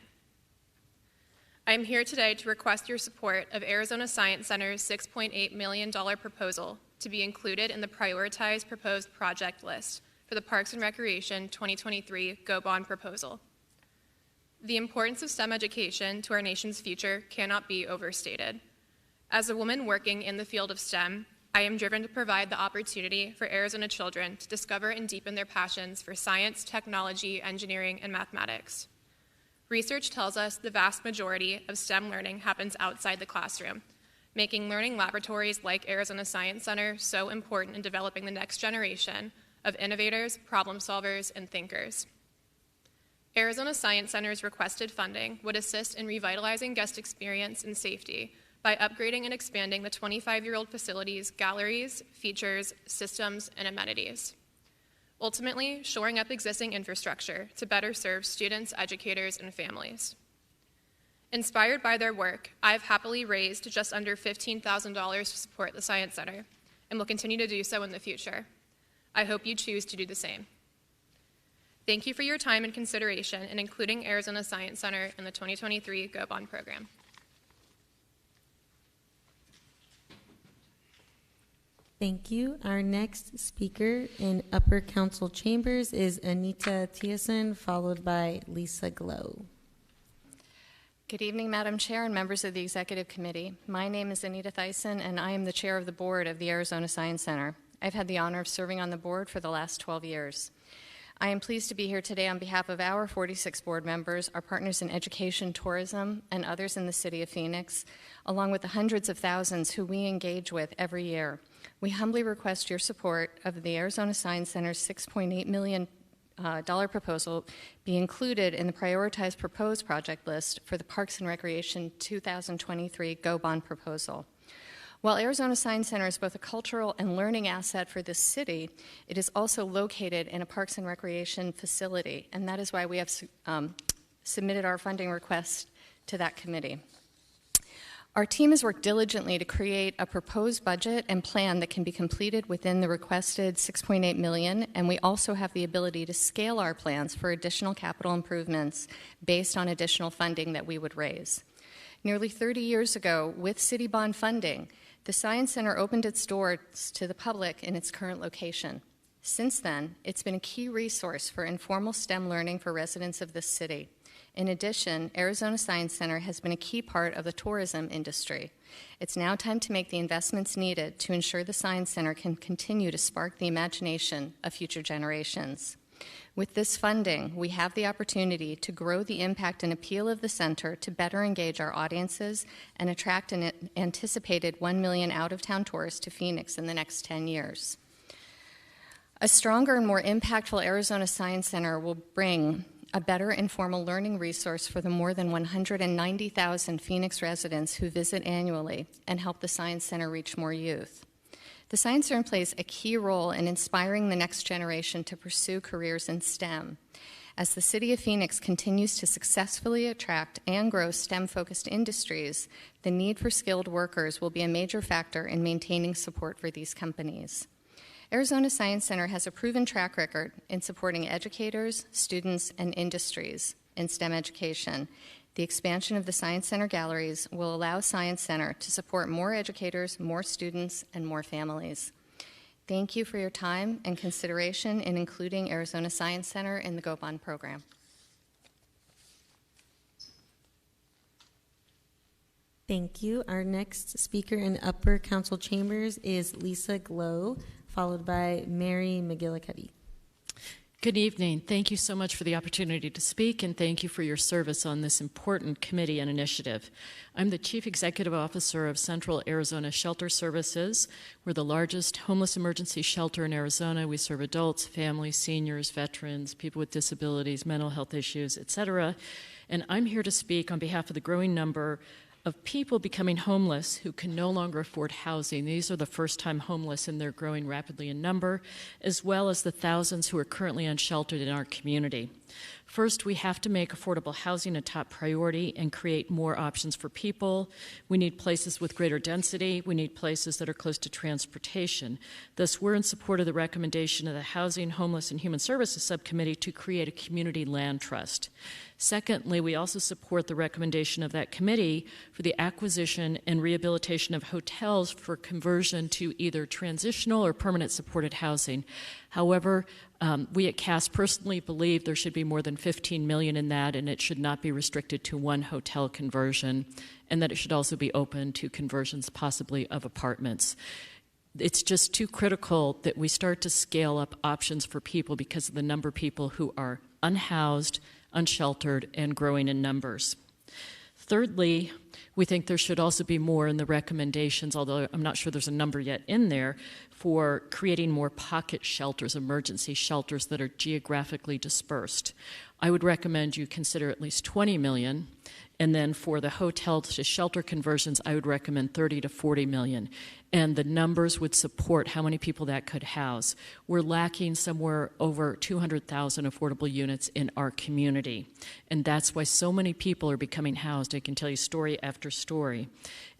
I am here today to request your support of Arizona Science Center's $6.8 million proposal to be included in the prioritized proposed project list for the Parks and Recreation 2023 Go Bond proposal. The importance of STEM education to our nation's future cannot be overstated. As a woman working in the field of STEM, I am driven to provide the opportunity for Arizona children to discover and deepen their passions for science, technology, engineering, and mathematics. Research tells us the vast majority of STEM learning happens outside the classroom, making learning laboratories like Arizona Science Center so important in developing the next generation of innovators, problem solvers, and thinkers. Arizona Science Center's requested funding would assist in revitalizing guest experience and safety by upgrading and expanding the 25-year-old facility's galleries, features, systems, and amenities. Ultimately, shoring up existing infrastructure to better serve students, educators, and families. Inspired by their work, I've happily raised just under $15,000 to support the Science Center and will continue to do so in the future. I hope you choose to do the same. Thank you for your time and consideration in including Arizona Science Center in the 2023 Go Bond program. Thank you. Our next speaker in upper council chambers is Anita Thiessen, followed by Lisa Glow. Good evening, Madam Chair and members of the Executive Committee. My name is Anita Thiessen, and I am the chair of the board of the Arizona Science Center. I've had the honor of serving on the board for the last 12 years. I am pleased to be here today on behalf of our 46 board members, our partners in education, tourism, and others in the city of Phoenix, along with the hundreds of thousands who we engage with every year. We humbly request your support of the Arizona Science Center's $6.8 million proposal be included in the prioritized proposed project list for the Parks and Recreation 2023 Go Bond proposal. While Arizona Science Center is both a cultural and learning asset for this city, it is also located in a Parks and Recreation facility, and that is why we have submitted our funding request to that committee. Our team has worked diligently to create a proposed budget and plan that can be completed within the requested $6.8 million, and we also have the ability to scale our plans for additional capital improvements based on additional funding that we would raise. Nearly 30 years ago, with city bond funding, the Science Center opened its doors to the public in its current location. Since then, it's been a key resource for informal STEM learning for residents of this city. In addition, Arizona Science Center has been a key part of the tourism industry. It's now time to make the investments needed to ensure the Science Center can continue to spark the imagination of future generations. With this funding, we have the opportunity to grow the impact and appeal of the center to better engage our audiences and attract an anticipated 1 million out-of-town tourists to Phoenix in the next 10 years. A stronger and more impactful Arizona Science Center will bring a better informal learning resource for the more than 190,000 Phoenix residents who visit annually and help the Science Center reach more youth. The Science Center plays a key role in inspiring the next generation to pursue careers in STEM. As the City of Phoenix continues to successfully attract and grow STEM-focused industries, the need for skilled workers will be a major factor in maintaining support for these companies. Arizona Science Center has a proven track record in supporting educators, students, and industries in STEM education. The expansion of the Science Center galleries will allow Science Center to support more educators, more students, and more families. Thank you for your time and consideration in including Arizona Science Center in the Go Bond program. Thank you. Our next speaker in upper council chambers is Lisa Glow, followed by Mary McGillicuddy. Good evening. Thank you so much for the opportunity to speak, and thank you for your service on this important committee and initiative. I'm the Chief Executive Officer of Central Arizona Shelter Services. We're the largest homeless emergency shelter in Arizona. We serve adults, families, seniors, veterans, people with disabilities, mental health issues, etc. And I'm here to speak on behalf of the growing number of people becoming homeless who can no longer afford housing. These are the first-time homeless, and they're growing rapidly in number, as well as the thousands who are currently unsheltered in our community. First, we have to make affordable housing a top priority and create more options for people. We need places with greater density. We need places that are close to transportation. Thus, we're in support of the recommendation of the Housing, Homeless, and Human Services Subcommittee to create a community land trust. Secondly, we also support the recommendation of that committee for the acquisition and rehabilitation of hotels for conversion to either transitional or permanent supported housing. However, we at CAS personally believe there should be more than $15 million in that, and it should not be restricted to one hotel conversion, and that it should also be open to conversions possibly of apartments. It's just too critical that we start to scale up options for people because of the number of people who are unhoused, unsheltered, and growing in numbers. Thirdly, we think there should also be more in the recommendations, although I'm not sure there's a number yet in there, for creating more pocket shelters, emergency shelters that are geographically dispersed. I would recommend you consider at least $20 million, and then for the hotel to shelter conversions, I would recommend $30 to $40 million. And the numbers would support how many people that could house. We're lacking somewhere over 200,000 affordable units in our community. And that's why so many people are becoming housed. I can tell you story after story.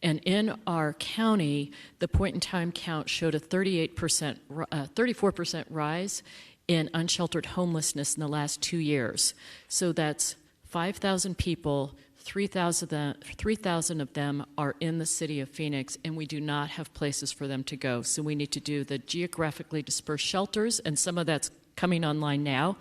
And in our county, the point-in-time count showed a 34% rise in unsheltered homelessness in the last 2 years. So that's 5,000 people. 3,000 of them are in the city of Phoenix, and we do not have places for them to go. So we need to do the geographically dispersed shelters, and some of that's coming online now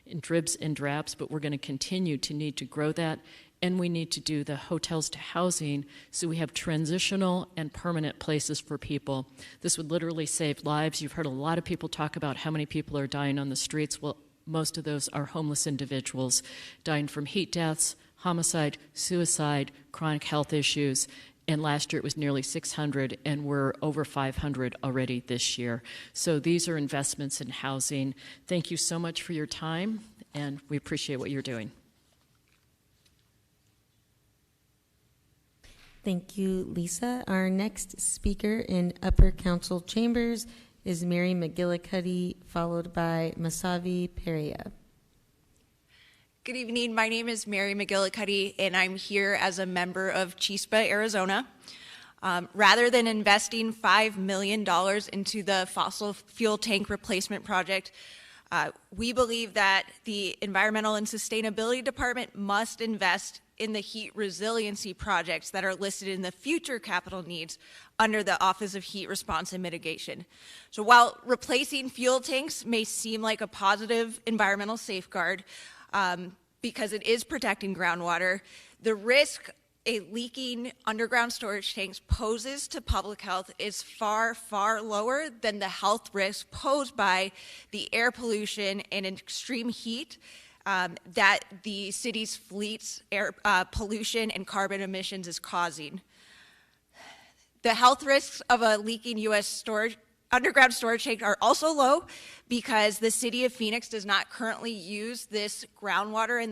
in dribs and drabs, but we're going to continue to need to grow that. And we need to do the hotels to housing so we have transitional and permanent places for people. This would literally save lives. You've heard a lot of people talk about how many people are dying on the streets. Well, most of those are homeless individuals dying from heat deaths, homicide, suicide, chronic health issues, and last year it was nearly 600, and we're over 500 already this year. So these are investments in housing. Thank you so much for your time, and we appreciate what you're doing. Thank you, Lisa. Our next speaker in upper council chambers is Mary McGillicuddy, followed by Masavi Perea. Good evening. My name is Mary McGillicuddy, and I'm here as a member of Chispa, Arizona. Rather than investing $5 million into the fossil fuel tank replacement project, we believe that the Environmental and Sustainability Department must invest in the heat resiliency projects that are listed in the future capital needs under the Office of Heat Response and Mitigation. So while replacing fuel tanks may seem like a positive environmental safeguard, because it is protecting groundwater, the risk a leaking underground storage tanks poses to public health is far, far lower than the health risk posed by the air pollution and extreme heat that the city's fleet's air pollution and carbon emissions is causing. The health risks of a leaking U.S. underground storage tank are also low because the city of Phoenix does not currently use this groundwater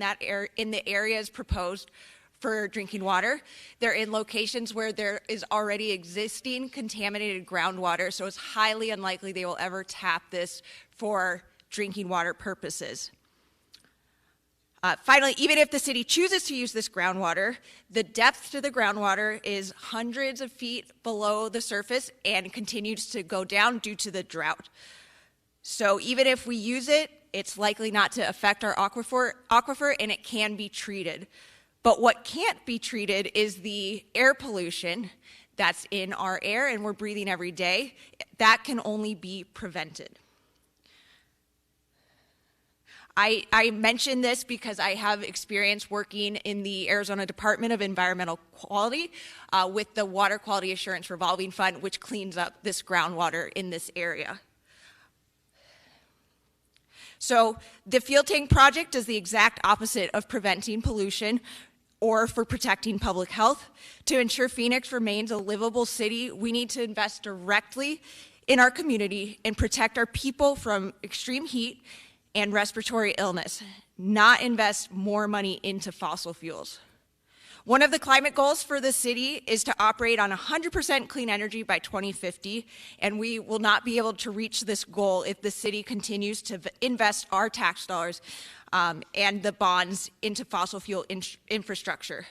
in the areas proposed for drinking water. They're in locations where there is already existing contaminated groundwater, so it's highly unlikely they will ever tap this for drinking water purposes. Finally, even if the city chooses to use this groundwater, the depth to the groundwater is hundreds of feet below the surface and continues to go down due to the drought. So even if we use it, it's likely not to affect our aquifer and it can be treated. But what can't be treated is the air pollution that's in our air and we're breathing every day. That can only be prevented. I mention this because I have experience working in the Arizona Department of Environmental Quality with the Water Quality Assurance Revolving Fund, which cleans up this groundwater in this area. So the fuel tank project is the exact opposite of preventing pollution or for protecting public health. To ensure Phoenix remains a livable city, we need to invest directly in our community and protect our people from extreme heat and respiratory illness, not invest more money into fossil fuels. One of the climate goals for the city is to operate on 100% clean energy by 2050, and we will not be able to reach this goal if the city continues to invest our tax dollars and the bonds into fossil fuel infrastructure.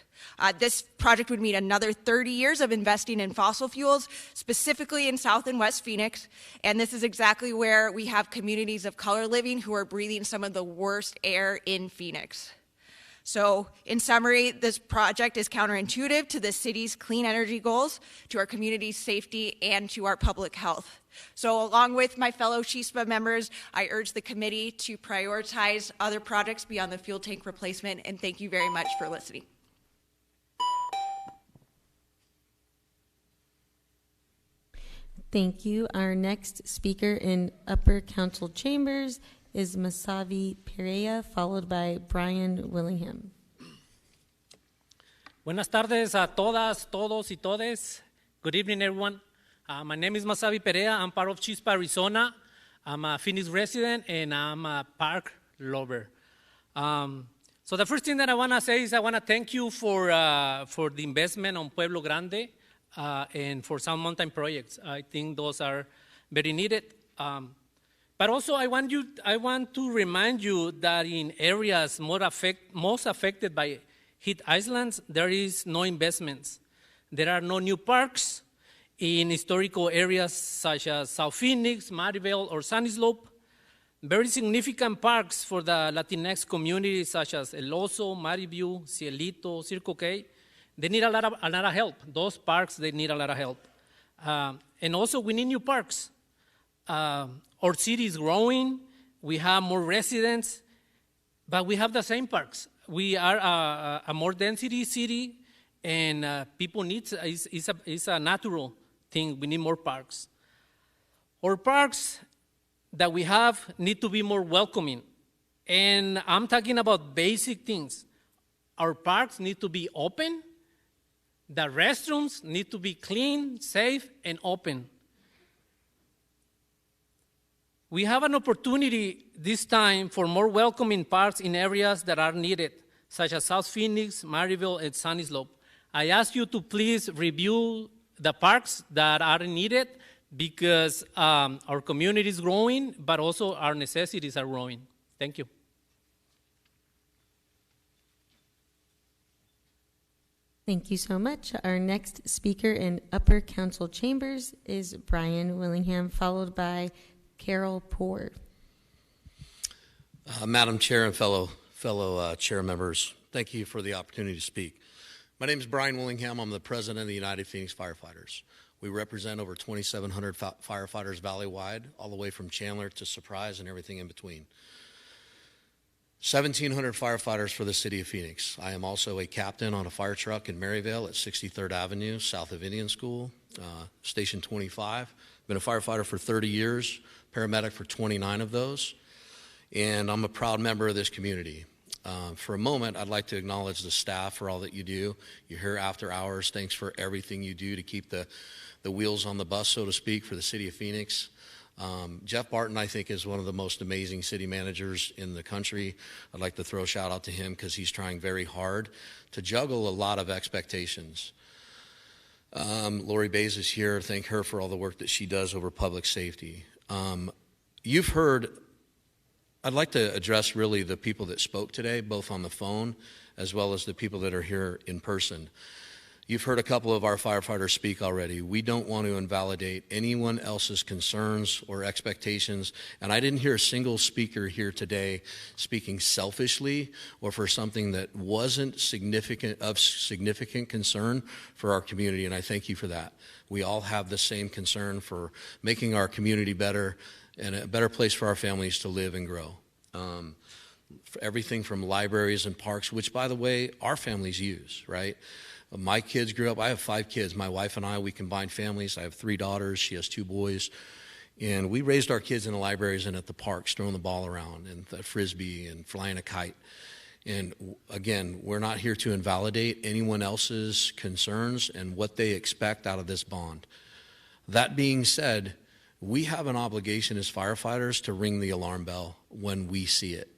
This project would mean another 30 years of investing in fossil fuels, specifically in South and West Phoenix, and this is exactly where we have communities of color living who are breathing some of the worst air in Phoenix. So in summary, this project is counterintuitive to the city's clean energy goals, to our community's safety, and to our public health. So along with my fellow CHISPA members, I urge the committee to prioritize other projects beyond the fuel tank replacement, and thank you very much for listening. Thank you. Our next speaker in Upper Council Chambers is Masavi Perea, followed by Brian Willingham. Buenas tardes a todas, todos y todes. Good evening, everyone. My name is Masavi Perea. I'm part of Chispa, Arizona. I'm a Phoenix resident, and I'm a park lover. So the first thing that I want to say is I want to thank you for the investment on Pueblo Grande and for some mountain projects. I think those are very needed. But also, I want to remind you that in areas most affected by heat islands, there is no investments. There are no new parks in historical areas such as South Phoenix, Maryville, or Sunny Slope. Very significant parks for the Latinx community such as El Oso, Maryview, Cielito, Circle K. They need a lot of help. Those parks, they need a lot of help. And also, we need new parks. Our city is growing, we have more residents, but we have the same parks. We are a more density city, and people need, it's a natural thing, we need more parks. Our parks that we have need to be more welcoming, and I'm talking about basic things. Our parks need to be open, the restrooms need to be clean, safe, and open. We have an opportunity this time for more welcoming parks in areas that are needed, such as South Phoenix, Maryville, and Sunny Slope. I ask you to please review the parks that are needed because our community is growing, but also our necessities are growing. Thank you. Thank you so much. Our next speaker in Upper Council Chambers is Brian Willingham, followed by Carol Poor. Madam Chair and fellow chair members, Thank you for the opportunity to speak. My name is Brian Willingham. I'm the president of the United Phoenix Firefighters. We represent over 2,700 firefighters valley-wide, all the way from Chandler to Surprise and everything in between. 1,700 firefighters for the city of Phoenix. I am also a captain on a fire truck in Maryvale at 63rd Avenue, south of Indian School, Station 25. Been a firefighter for 30 years, paramedic for 29 of those, and I'm a proud member of this community. For a moment, I'd like to acknowledge the staff for all that you do. You're here after hours. Thanks for everything you do to keep the wheels on the bus, so to speak, for the city of Phoenix. Jeff Barton, I think, is one of the most amazing city managers in the country. I'd like to throw a shout out to him because he's trying very hard to juggle a lot of expectations. Lori Bays is here. Thank her for all the work that she does over public safety. You've heard, I'd like to address really the people that spoke today, both on the phone as well as the people that are here in person. You've heard a couple of our firefighters speak already. We don't want to invalidate anyone else's concerns or expectations, and I didn't hear a single speaker here today speaking selfishly or for something that wasn't of significant concern for our community, and I thank you for that. We all have the same concern for making our community better and a better place for our families to live and grow. For everything from libraries and parks, which, by the way, our families use, right? My kids grew up, I have 5 kids. My wife and I, we combined families. I have 3 daughters. She has 2 boys. And we raised our kids in the libraries and at the parks, throwing the ball around and the frisbee and flying a kite. And again, we're not here to invalidate anyone else's concerns and what they expect out of this bond. That being said, we have an obligation as firefighters to ring the alarm bell when we see it.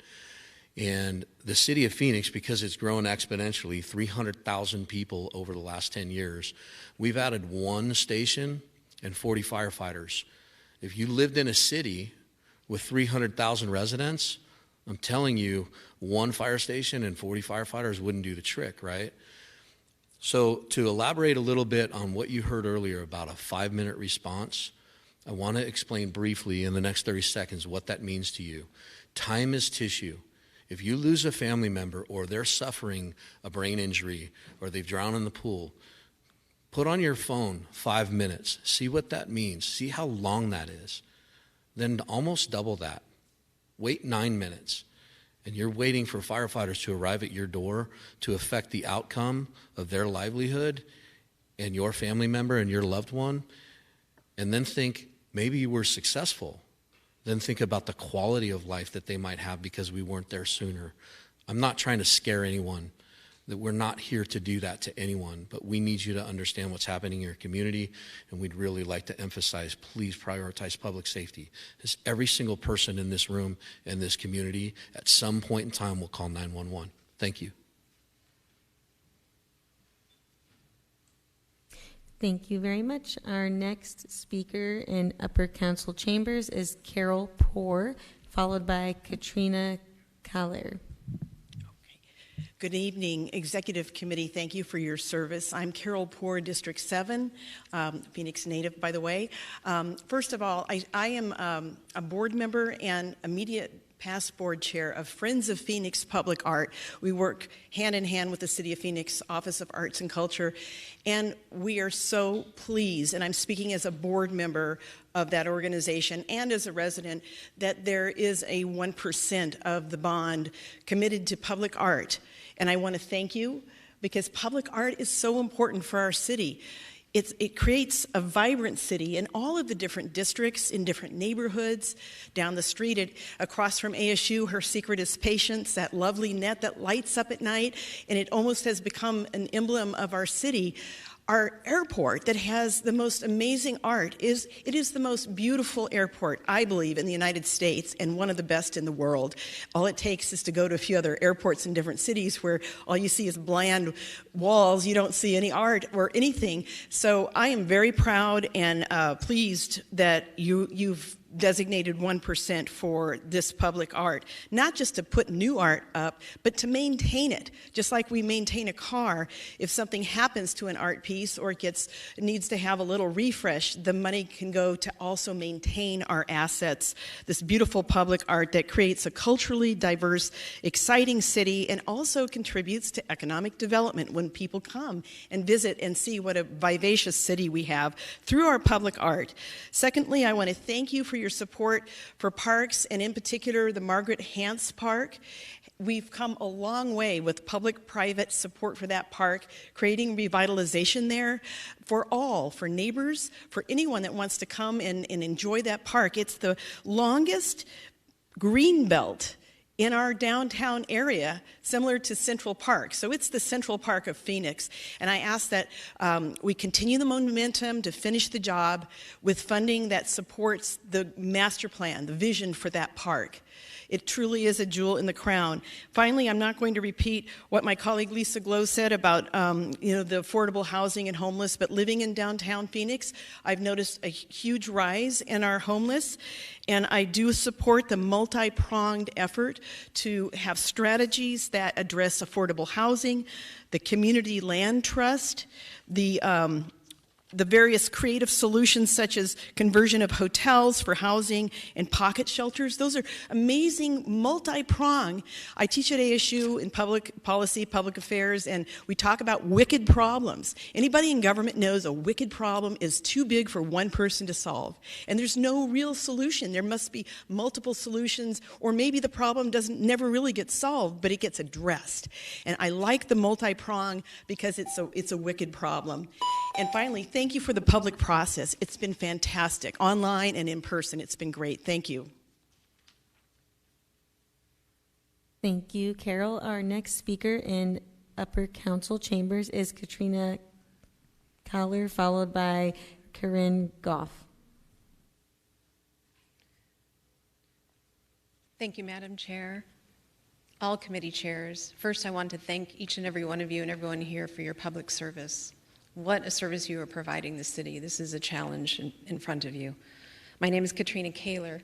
And the city of Phoenix, because it's grown exponentially, 300,000 people over the last 10 years, we've added 1 station and 40 firefighters. If you lived in a city with 300,000 residents, I'm telling you, 1 fire station and 40 firefighters wouldn't do the trick, right? So to elaborate a little bit on what you heard earlier about a 5-minute response, I want to explain briefly in the next 30 seconds what that means to you. Time is tissue. If you lose a family member or they're suffering a brain injury or they've drowned in the pool, put on your phone 5 minutes. See what that means. See how long that is. Then almost double that. Wait 9 minutes. And you're waiting for firefighters to arrive at your door to affect the outcome of their livelihood and your family member and your loved one. And then think, maybe you were successful. Then think about the quality of life that they might have because we weren't there sooner. I'm not trying to scare anyone, that we're not here to do that to anyone, but we need you to understand what's happening in your community, and we'd really like to emphasize, please prioritize public safety. Because every single person in this room and this community at some point in time will call 911. Thank you. Thank you very much. Our next speaker in Upper Council Chambers is Carol Poor, followed by Katrina Kaller. Good evening, Executive Committee. Thank you for your service. I'm Carol Poor, District 7, Phoenix native, by the way. First of all, I am a board member and immediate past board chair of Friends of Phoenix Public Art. We work hand in hand with the City of Phoenix Office of Arts and Culture, and we are so pleased, and I'm speaking as a board member of that organization and as a resident, that there is a 1% of the bond committed to public art. And I want to thank you, because public art is so important for our city. It creates a vibrant city in all of the different districts, in different neighborhoods. Down the street, across from ASU, Her Secret is Patience, that lovely net that lights up at night, and it almost has become an emblem of our city. Our airport that has the most amazing art is the most beautiful airport, I believe, in the United States, and one of the best in the world. All it takes is to go to a few other airports in different cities where all you see is bland walls. You don't see any art or anything. So I am very proud and pleased that you've designated 1% for this public art, not just to put new art up, but to maintain it. Just like we maintain a car, if something happens to an art piece or it needs to have a little refresh, the money can go to also maintain our assets, this beautiful public art that creates a culturally diverse, exciting city and also contributes to economic development when people come and visit and see what a vivacious city we have through our public art. Secondly, I want to thank you for your support for parks, and in particular the Margaret Hance Park. We've come a long way with public-private support for that park, creating revitalization there for all, for neighbors, for anyone that wants to come and enjoy that park. It's the longest green belt in our downtown area, similar to Central Park. So it's the Central Park of Phoenix. And I ask that we continue the momentum to finish the job with funding that supports the master plan, the vision for that park. It truly is a jewel in the crown. Finally, I'm not going to repeat what my colleague Lisa Glow said about the affordable housing and homeless, but living in downtown Phoenix, I've noticed a huge rise in our homeless, and I do support the multi-pronged effort to have strategies that address affordable housing, the community land trust, the various creative solutions such as conversion of hotels for housing and pocket shelters. Those are amazing, multi-pronged. I teach at ASU in public policy, public affairs, and we talk about wicked problems. Anybody in government knows a wicked problem is too big for one person to solve. And there's no real solution. There must be multiple solutions, or maybe the problem never really get solved, but it gets addressed. And I like the multi-prong because it's a wicked problem. And finally, thank you for the public process. It's been fantastic, online and in person. It's been great. Thank you. Thank you, Carol. Our next speaker in Upper Council Chambers is Katrina Kahler, followed by Corinne Goff. Thank you, Madam Chair. All committee chairs. First, I want to thank each and every one of you and everyone here for your public service. What a service you are providing the city. This is a challenge in front of you. My name is Katrina Kahler.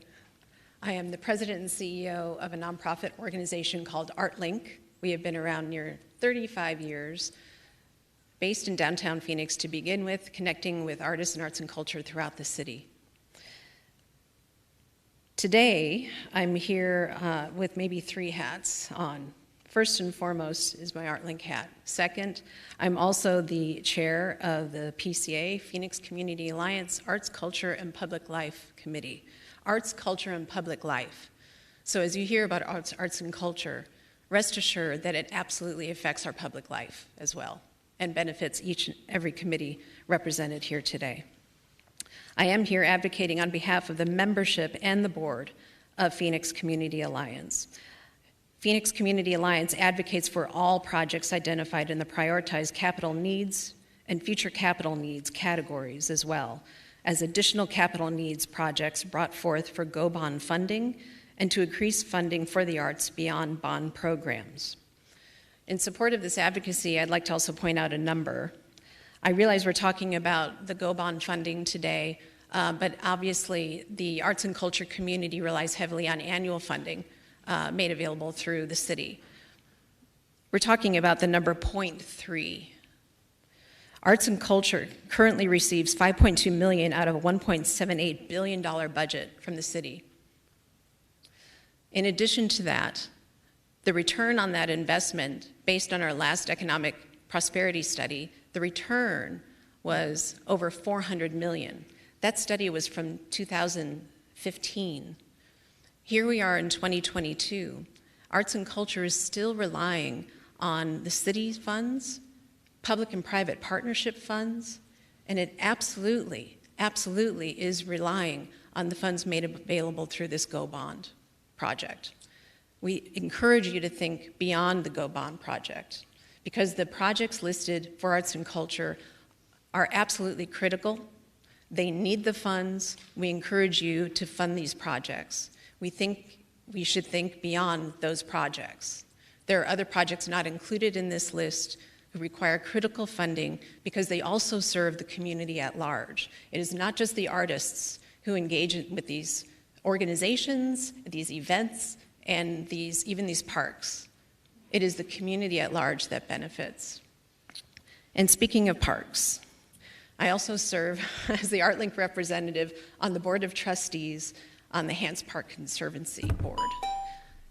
I am the president and CEO of a nonprofit organization called ArtLink. We have been around near 35 years, based in downtown Phoenix to begin with, connecting with artists and arts and culture throughout the city. Today, I'm here with maybe 3 hats on. First and foremost is my ArtLink hat. Second, I'm also the chair of the PCA, Phoenix Community Alliance Arts, Culture, and Public Life Committee. Arts, Culture, and Public Life. So as you hear about arts and culture, rest assured that it absolutely affects our public life as well and benefits each and every committee represented here today. I am here advocating on behalf of the membership and the board of Phoenix Community Alliance. Phoenix Community Alliance advocates for all projects identified in the prioritized capital needs and future capital needs categories, as well as additional capital needs projects brought forth for GO bond funding and to increase funding for the arts beyond bond programs. In support of this advocacy, I'd like to also point out a number. I realize we're talking about the GO bond funding today, but obviously the arts and culture community relies heavily on annual funding made available through the city. We're talking about the number 0.3. Arts and culture currently receives $5.2 million out of a $1.78 billion budget from the city. In addition to that, the return on that investment, based on our last economic prosperity study, the return was over $400 million. That study was from 2015. Here we are in 2022. Arts and culture is still relying on the city's funds, public and private partnership funds, and it absolutely is relying on the funds made available through this GO bond project. We encourage you to think beyond the GO bond project, because the projects listed for arts and culture are absolutely critical. They need the funds. We encourage you to fund these projects. We think we should think beyond those projects. There are other projects not included in this list who require critical funding because they also serve the community at large. It is not just the artists who engage with these organizations, these events, and even these parks. It is the community at large that benefits. And speaking of parks, I also serve as the ArtLink representative on the Board of Trustees on the Hans Park Conservancy Board.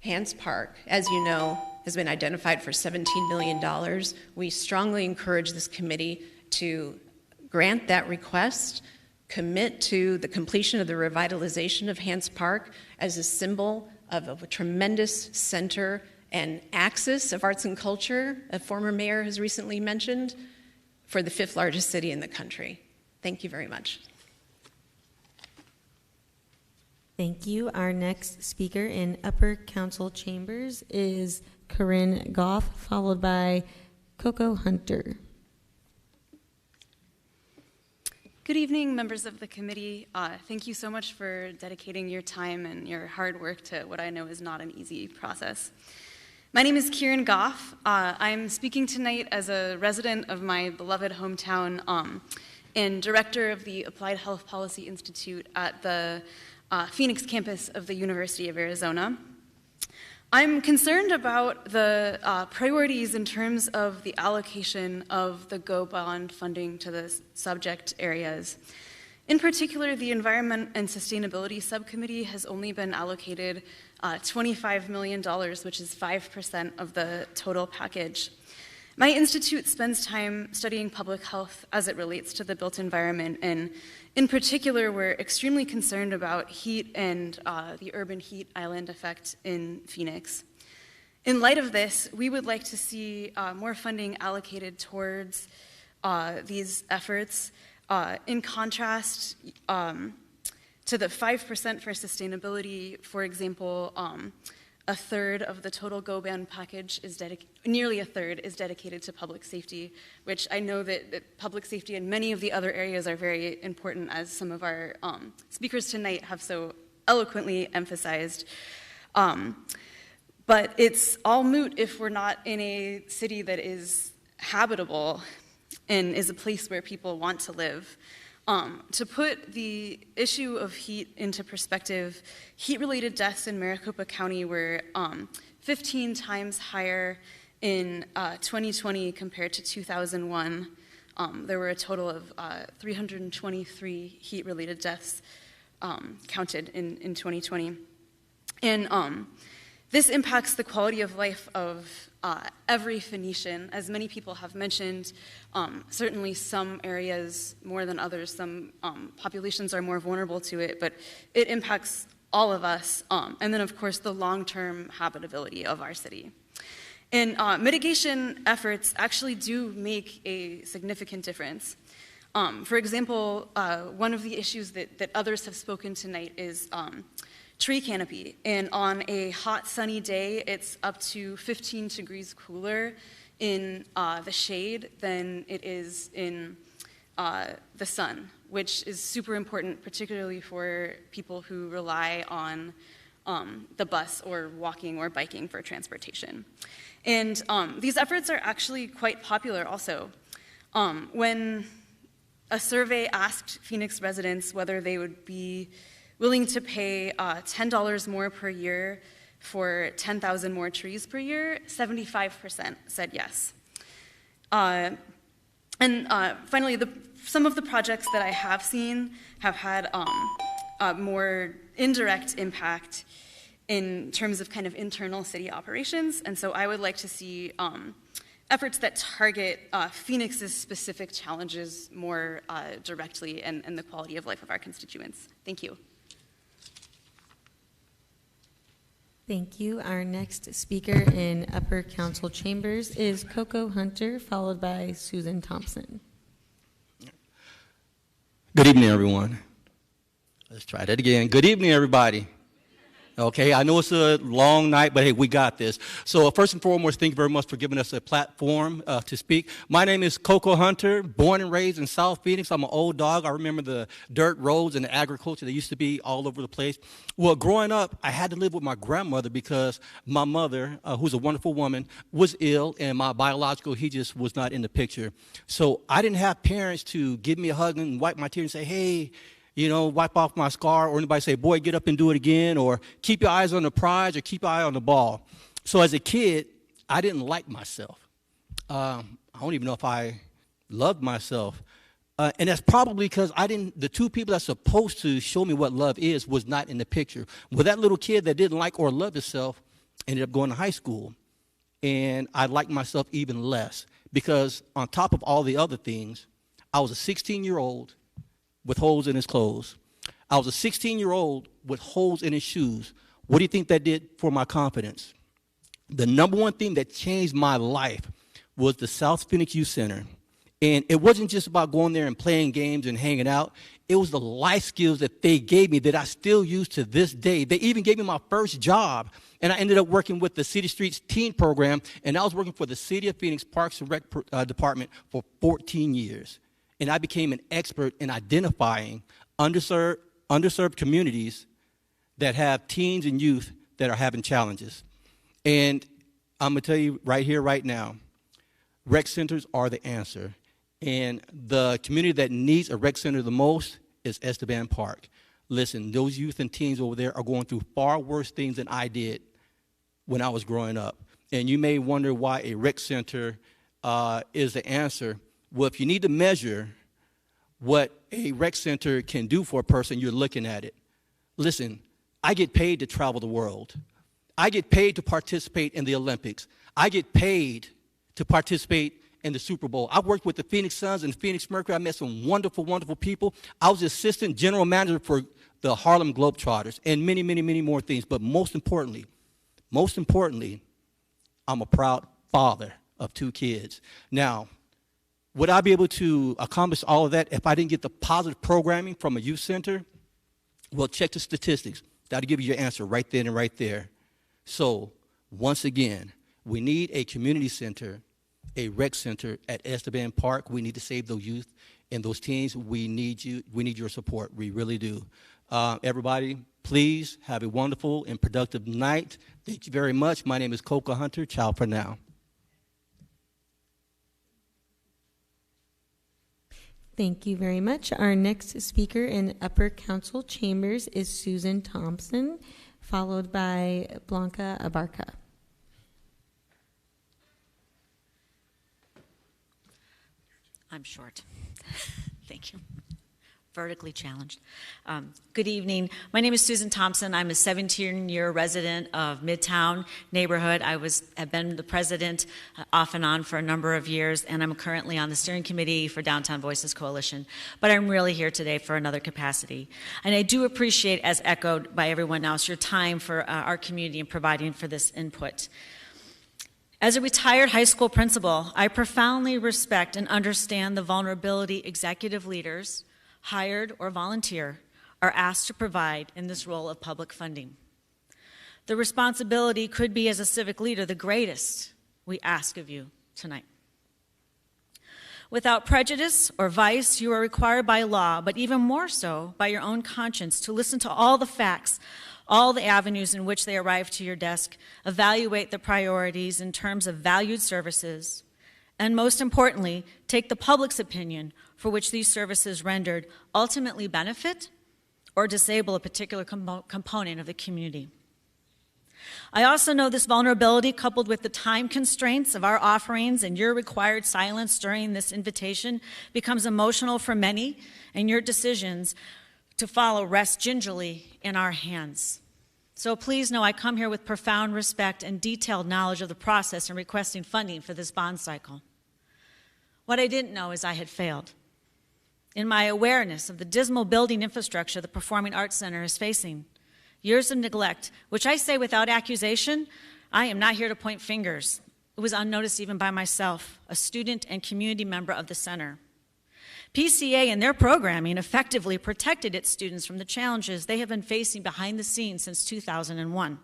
Hans Park, as you know, has been identified for $17 million. We strongly encourage this committee to grant that request, commit to the completion of the revitalization of Hans Park as a symbol of a tremendous center and axis of arts and culture, a former mayor has recently mentioned, for the 5th largest city in the country. Thank you very much. Thank you. Our next speaker in Upper Council Chambers is Corinne Goff, followed by Coco Hunter. Good evening, members of the committee. Thank you so much for dedicating your time and your hard work to what I know is not an easy process. My name is Kieran Goff. I'm speaking tonight as a resident of my beloved hometown and director of the Applied Health Policy Institute at the Phoenix campus of the University of Arizona. I'm concerned about the priorities in terms of the allocation of the GO bond funding to the subject areas. In particular, the Environment and Sustainability Subcommittee has only been allocated $25 million, which is 5% of the total package. My institute spends time studying public health as it relates to the built environment, and in particular, we're extremely concerned about heat and the urban heat island effect in Phoenix. In light of this, we would like to see more funding allocated towards these efforts. In contrast to the 5% for sustainability, for example, a third of the total GO band package is nearly a third is dedicated to public safety, which I know that public safety in many of the other areas are very important, as some of our speakers tonight have so eloquently emphasized. But it's all moot if we're not in a city that is habitable and is a place where people want to live. To put the issue of heat into perspective, heat-related deaths in Maricopa County were 15 times higher in 2020 compared to 2001. There were a total of 323 heat-related deaths counted in 2020. And this impacts the quality of life of every Phoenician. As many people have mentioned, certainly some areas more than others, some populations are more vulnerable to it, but it impacts all of us, and then of course the long-term habitability of our city. And mitigation efforts actually do make a significant difference. For example, one of the issues that others have spoken tonight is tree canopy, and on a hot sunny day it's up to 15 degrees cooler in the shade than it is in the sun, which is super important, particularly for people who rely on the bus or walking or biking for transportation. And these efforts are actually quite popular also. When a survey asked Phoenix residents whether they would be willing to pay $10 more per year for 10,000 more trees per year, 75% said yes. And finally, some of the projects that I have seen have had a more indirect impact in terms of kind of internal city operations, and so I would like to see efforts that target Phoenix's specific challenges more directly and the quality of life of our constituents. Thank you. Thank you. Our next speaker in Upper Council Chambers is Coco Hunter, followed by Susan Thompson. Good evening, everyone. Let's try that again. Good evening, everybody. Okay, I know it's a long night, but hey, we got this. So first and foremost, thank you very much for giving us a platform to speak. My name is Coco Hunter, born and raised in South Phoenix. I'm an old dog. I remember the dirt roads and the agriculture that used to be all over the place. Well, growing up, I had to live with my grandmother because my mother, who's a wonderful woman, was ill, and my biological, he just was not in the picture. So I didn't have parents to give me a hug and wipe my tears and say, hey, you know, wipe off my scar, or anybody say, boy, get up and do it again, or keep your eyes on the prize, or keep your eye on the ball. So as a kid, I didn't like myself. I don't even know if I loved myself. And that's probably because the two people that's supposed to show me what love is was not in the picture. Well, that little kid that didn't like or love himself ended up going to high school. And I liked myself even less because on top of all the other things, I was a 16-year-old with holes in his clothes. I was a 16-year-old with holes in his shoes. What do you think that did for my confidence? The number one thing that changed my life was the South Phoenix Youth Center. And it wasn't just about going there and playing games and hanging out. It was the life skills that they gave me that I still use to this day. They even gave me my first job. And I ended up working with the City Streets Teen Program. And I was working for the City of Phoenix Parks and Rec Department for 14 years. And I became an expert in identifying underserved communities that have teens and youth that are having challenges. And I'm going to tell you right here, right now, rec centers are the answer. And the community that needs a rec center the most is Esteban Park. Listen, those youth and teens over there are going through far worse things than I did when I was growing up. And you may wonder why a rec center is the answer. Well, if you need to measure what a rec center can do for a person, you're looking at it. Listen, I get paid to travel the world. I get paid to participate in the Olympics. I get paid to participate in the Super Bowl. I worked with the Phoenix Suns and the Phoenix Mercury. I met some wonderful, wonderful people. I was the assistant general manager for the Harlem Globetrotters and many, many, many more things. But most importantly, I'm a proud father of 2 kids. Now, would I be able to accomplish all of that if I didn't get the positive programming from a youth center? Well, check the statistics. That'll give you your answer right then and right there. So, once again, we need a community center, a rec center at Esteban Park. We need to save those youth and those teens. We need you. We need your support. We really do. Everybody, please have a wonderful and productive night. Thank you very much. My name is Coca Hunter. Ciao for now. Thank you very much. Our next speaker in Upper Council Chambers is Susan Thompson, followed by Blanca Abarca. I'm short. Thank you. Vertically challenged. Good evening. My name is Susan Thompson. I'm a 17-year resident of Midtown neighborhood. Have been the president off and on for a number of years, and I'm currently on the steering committee for Downtown Voices Coalition. But I'm really here today for another capacity. And I do appreciate, as echoed by everyone else, your time for our community and providing for this input. As a retired high school principal, I profoundly respect and understand the vulnerability executive leaders, hired or volunteer, are asked to provide in this role of public funding. The responsibility could be, as a civic leader, the greatest we ask of you tonight. Without prejudice or vice, you are required by law, but even more so by your own conscience, to listen to all the facts, all the avenues in which they arrive to your desk, evaluate the priorities in terms of valued services, and most importantly, take the public's opinion for which these services rendered ultimately benefit or disable a particular component of the community. I also know this vulnerability, coupled with the time constraints of our offerings and your required silence during this invitation, becomes emotional for many, and your decisions to follow rest gingerly in our hands. So please know I come here with profound respect and detailed knowledge of the process in requesting funding for this bond cycle. What I didn't know is I had failed in my awareness of the dismal building infrastructure the Performing Arts Center is facing. Years of neglect, which I say without accusation. I am not here to point fingers. It was unnoticed even by myself, a student and community member of the center. PCA and their programming effectively protected its students from the challenges they have been facing behind the scenes since 2001.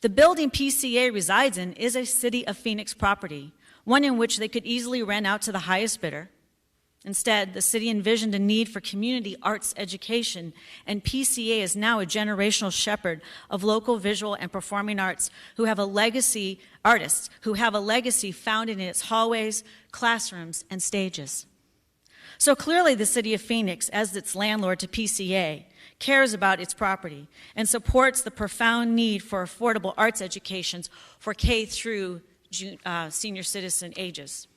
The building PCA resides in is a City of Phoenix property, one in which they could easily rent out to the highest bidder. Instead, the city envisioned a need for community arts education, and PCA is now a generational shepherd of local visual and performing arts who have a legacy, artists who have a legacy founded in its hallways, classrooms, and stages. So clearly the City of Phoenix, as its landlord to PCA, cares about its property and supports the profound need for affordable arts educations for K through senior citizen ages.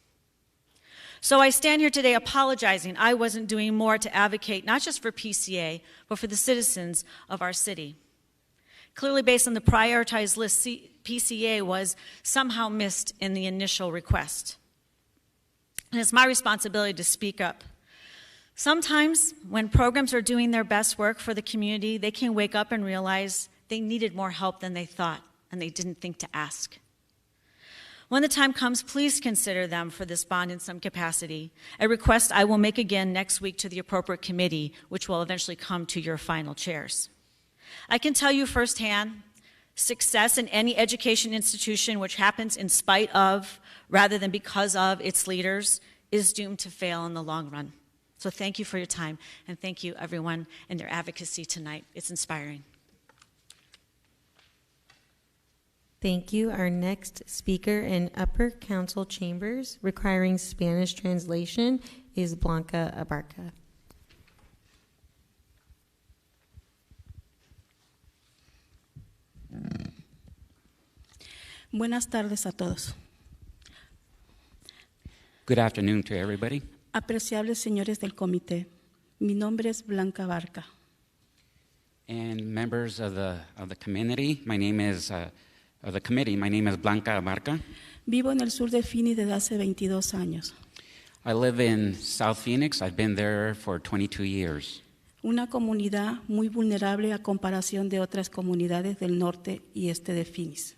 So I stand here today apologizing I wasn't doing more to advocate not just for PCA, but for the citizens of our city. Clearly, based on the prioritized list, PCA was somehow missed in the initial request. And it's my responsibility to speak up. Sometimes, when programs are doing their best work for the community, they can wake up and realize they needed more help than they thought, and they didn't think to ask. When the time comes, please consider them for this bond in some capacity, a request I will make again next week to the appropriate committee, which will eventually come to your final chairs. I can tell you firsthand, success in any education institution which happens in spite of, rather than because of, its leaders is doomed to fail in the long run. So thank you for your time, and thank you, everyone, and their advocacy tonight. It's inspiring. Thank you. Our next speaker in upper council chambers requiring Spanish translation is Blanca Abarca. Buenas tardes a todos. Good afternoon to everybody. Apreciables señores del comité, mi nombre es Blanca Abarca. And members of the community, my name is Blanca Abarca. Vivo en el sur de Phoenix desde hace 22 años. I live in South Phoenix. I've been there for 22 years. Una comunidad muy vulnerable a comparación de otras comunidades del norte y este de Phoenix.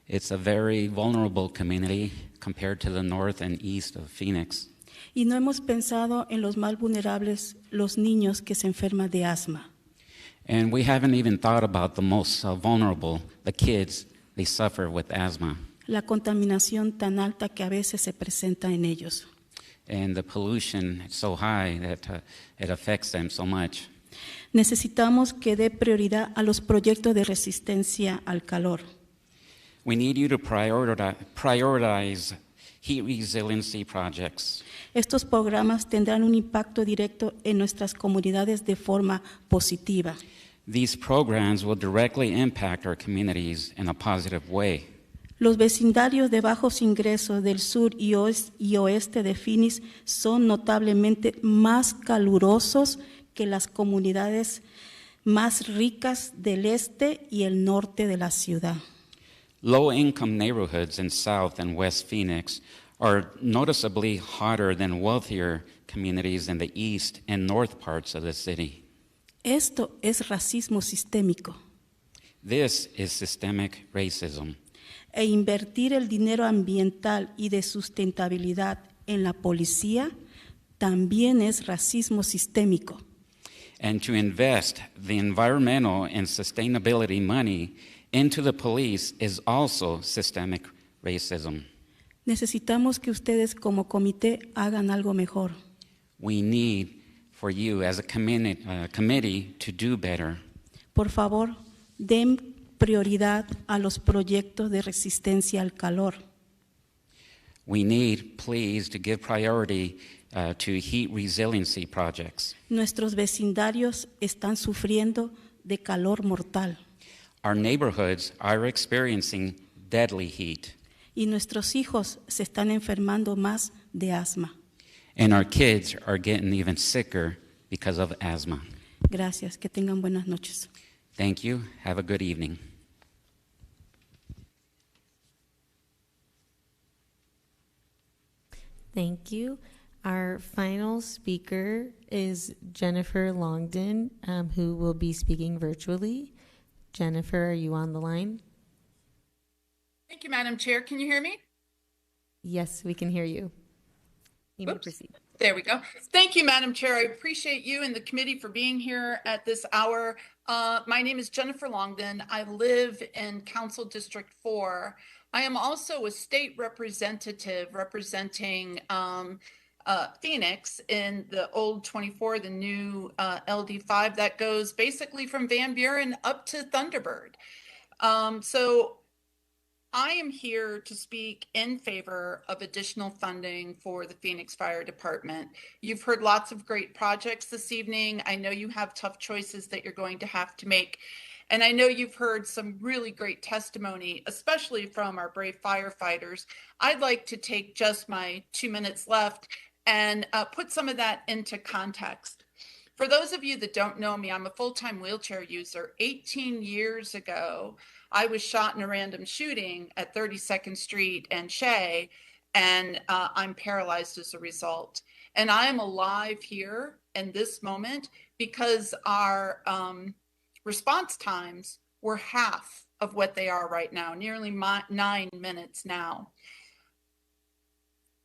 It's a very vulnerable community compared to the north and east of Phoenix. Y no hemos pensado en los más vulnerables, los niños que se enferman de asma. And we haven't even thought about the most vulnerable, the kids. They suffer with asthma. La contaminación tan alta que a veces se presenta en ellos. And the pollution is so high that it affects them so much. Necesitamos que dé prioridad a los proyectos de resistencia al calor. We need you to prioritize heat resiliency projects. Estos programas tendrán un impacto directo en nuestras comunidades de forma positiva. These programs will directly impact our communities in a positive way. Los vecindarios de bajos ingresos del sur y oeste de Phoenix son notablemente más calurosos que las comunidades más ricas del este y el norte de la ciudad. Low-income neighborhoods in South and West Phoenix are noticeably hotter than wealthier communities in the east and north parts of the city. Esto es racismo sistémico. This is systemic racism. E invertir el dinero ambiental y de sustentabilidad en la policía también es racismo sistémico. And to invest the environmental and sustainability money into the police is also systemic racism. Necesitamos que ustedes como comité hagan algo mejor. We need for you as a committee to do better. Por favor, den prioridad a los proyectos de resistencia al calor. We need, please, to give priority to heat resiliency projects. Nuestros vecindarios están sufriendo de calor mortal. Our neighborhoods are experiencing deadly heat. Y nuestros hijos se están enfermando más de asma. And our kids are getting even sicker because of asthma. Gracias. Que tengan buenas noches. Thank you. Have a good evening. Thank you. Our final speaker is Jennifer Longden, who will be speaking virtually. Jennifer, are you on the line? Thank you, Madam Chair. Can you hear me? Yes, we can hear you. You may proceed. There we go. Thank you, Madam Chair. I appreciate you and the committee for being here at this hour. My name is Jennifer Longden. I live in Council District 4. I am also a state representative representing Phoenix in the old 24, the new LD5 that goes basically from Van Buren up to Thunderbird. So I am here to speak in favor of additional funding for the Phoenix Fire Department. You've heard lots of great projects this evening. I know you have tough choices that you're going to have to make. And I know you've heard some really great testimony, especially from our brave firefighters. I'd like to take just my 2 minutes left and put some of that into context. For those of you that don't know me, I'm a full-time wheelchair user. 18 years ago, I was shot in a random shooting at 32nd Street and Shea, and I'm paralyzed as a result. And I am alive here in this moment because our response times were half of what they are right now, nearly 9 minutes now.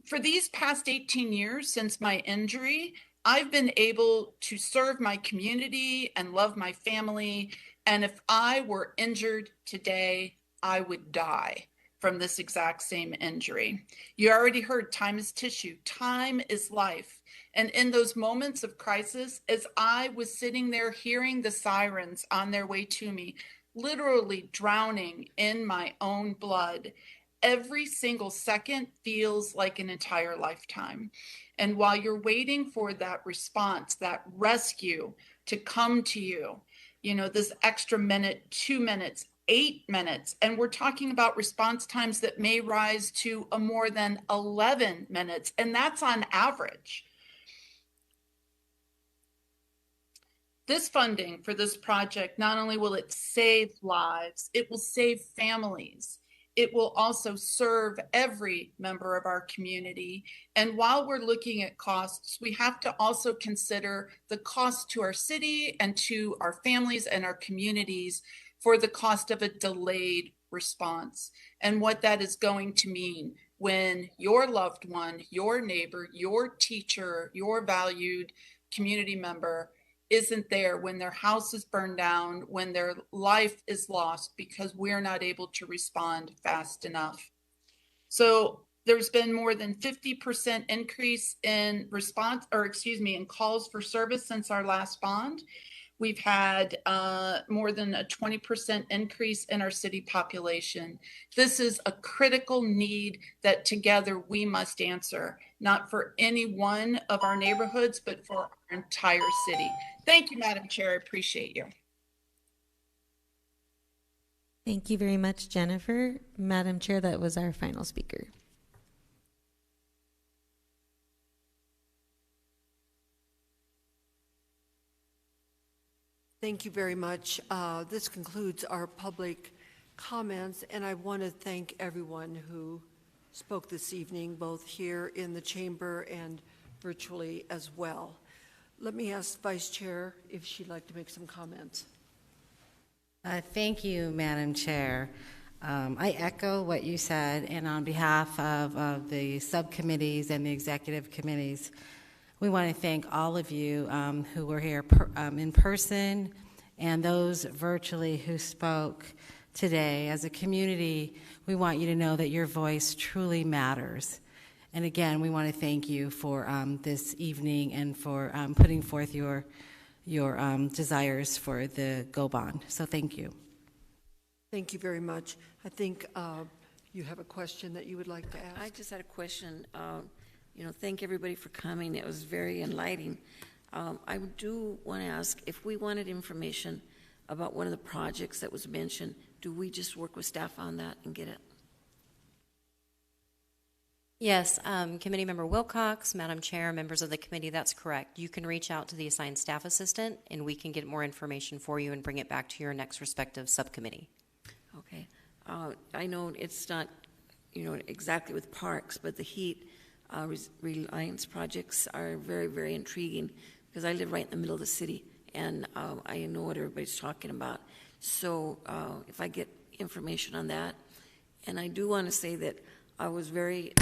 For these past 18 years since my injury, I've been able to serve my community and love my family. And if I were injured today, I would die from this exact same injury. You already heard time is tissue, time is life. And in those moments of crisis, as I was sitting there hearing the sirens on their way to me, literally drowning in my own blood, every single second feels like an entire lifetime. And while you're waiting for that response, that rescue to come to you, you know, this extra minute, 2 minutes, 8 minutes, and we're talking about response times that may rise to a more than 11 minutes, and that's on average. This funding for this project, not only will it save lives, it will save families. It will also serve every member of our community. And while we're looking at costs, we have to also consider the cost to our city and to our families and our communities for the cost of a delayed response and what that is going to mean when your loved one, your neighbor, your teacher, your valued community member isn't there, when their house is burned down, when their life is lost because we're not able to respond fast enough. So there's been more than 50% increase in response, or excuse me, in calls for service since our last bond. We've had more than a 20% increase in our city population. This is a critical need that together we must answer, not for any one of our neighborhoods, but for our entire city. Thank you, Madam Chair. I appreciate you. Thank you very much, Jennifer. Madam Chair, that was our final speaker. Thank you very much. This concludes our public comments, and I want to thank everyone who spoke this evening, both here in the chamber and virtually as well. Let me ask Vice Chair if she'd like to make some comments. Thank you, Madam Chair. I echo what you said, and on behalf of the subcommittees and the executive committees, we want to thank all of you who were here in person and those virtually who spoke today. As a community, we want you to know that your voice truly matters. And again, we want to thank you for this evening and for putting forth your desires for the Go Bond. So thank you. Thank you very much. I think you have a question that you would like to ask. I just had a question. Thank everybody for coming. It was very enlightening. I do want to ask, if we wanted information about one of the projects that was mentioned, do we just work with staff on that and get it? Yes, Committee Member Wilcox, Madam Chair, members of the committee, that's correct. You can reach out to the assigned staff assistant, and we can get more information for you and bring it back to your next respective subcommittee. Okay. I know it's not, exactly with parks, but the heat reliance projects are very, very intriguing because I live right in the middle of the city, and I know what everybody's talking about. So if I get information on that, and I do want to say that I was very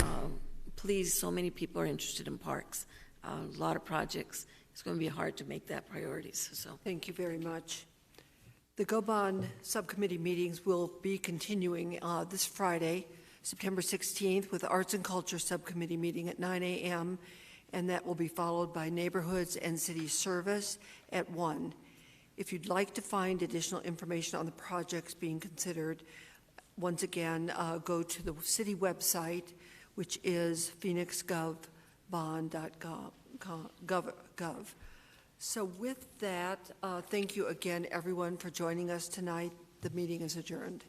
pleased so many people are interested in parks. A lot of projects. It's going to be hard to make that priorities. So thank you very much. The Go Bond subcommittee meetings will be continuing this Friday, September 16th, with the Arts and Culture subcommittee meeting at 9 a.m., and that will be followed by Neighborhoods and City Service at 1. If you'd like to find additional information on the projects being considered, once again, go to the city website, which is Phoenix.gov, bond.gov. So with that, thank you again, everyone, for joining us tonight. The meeting is adjourned.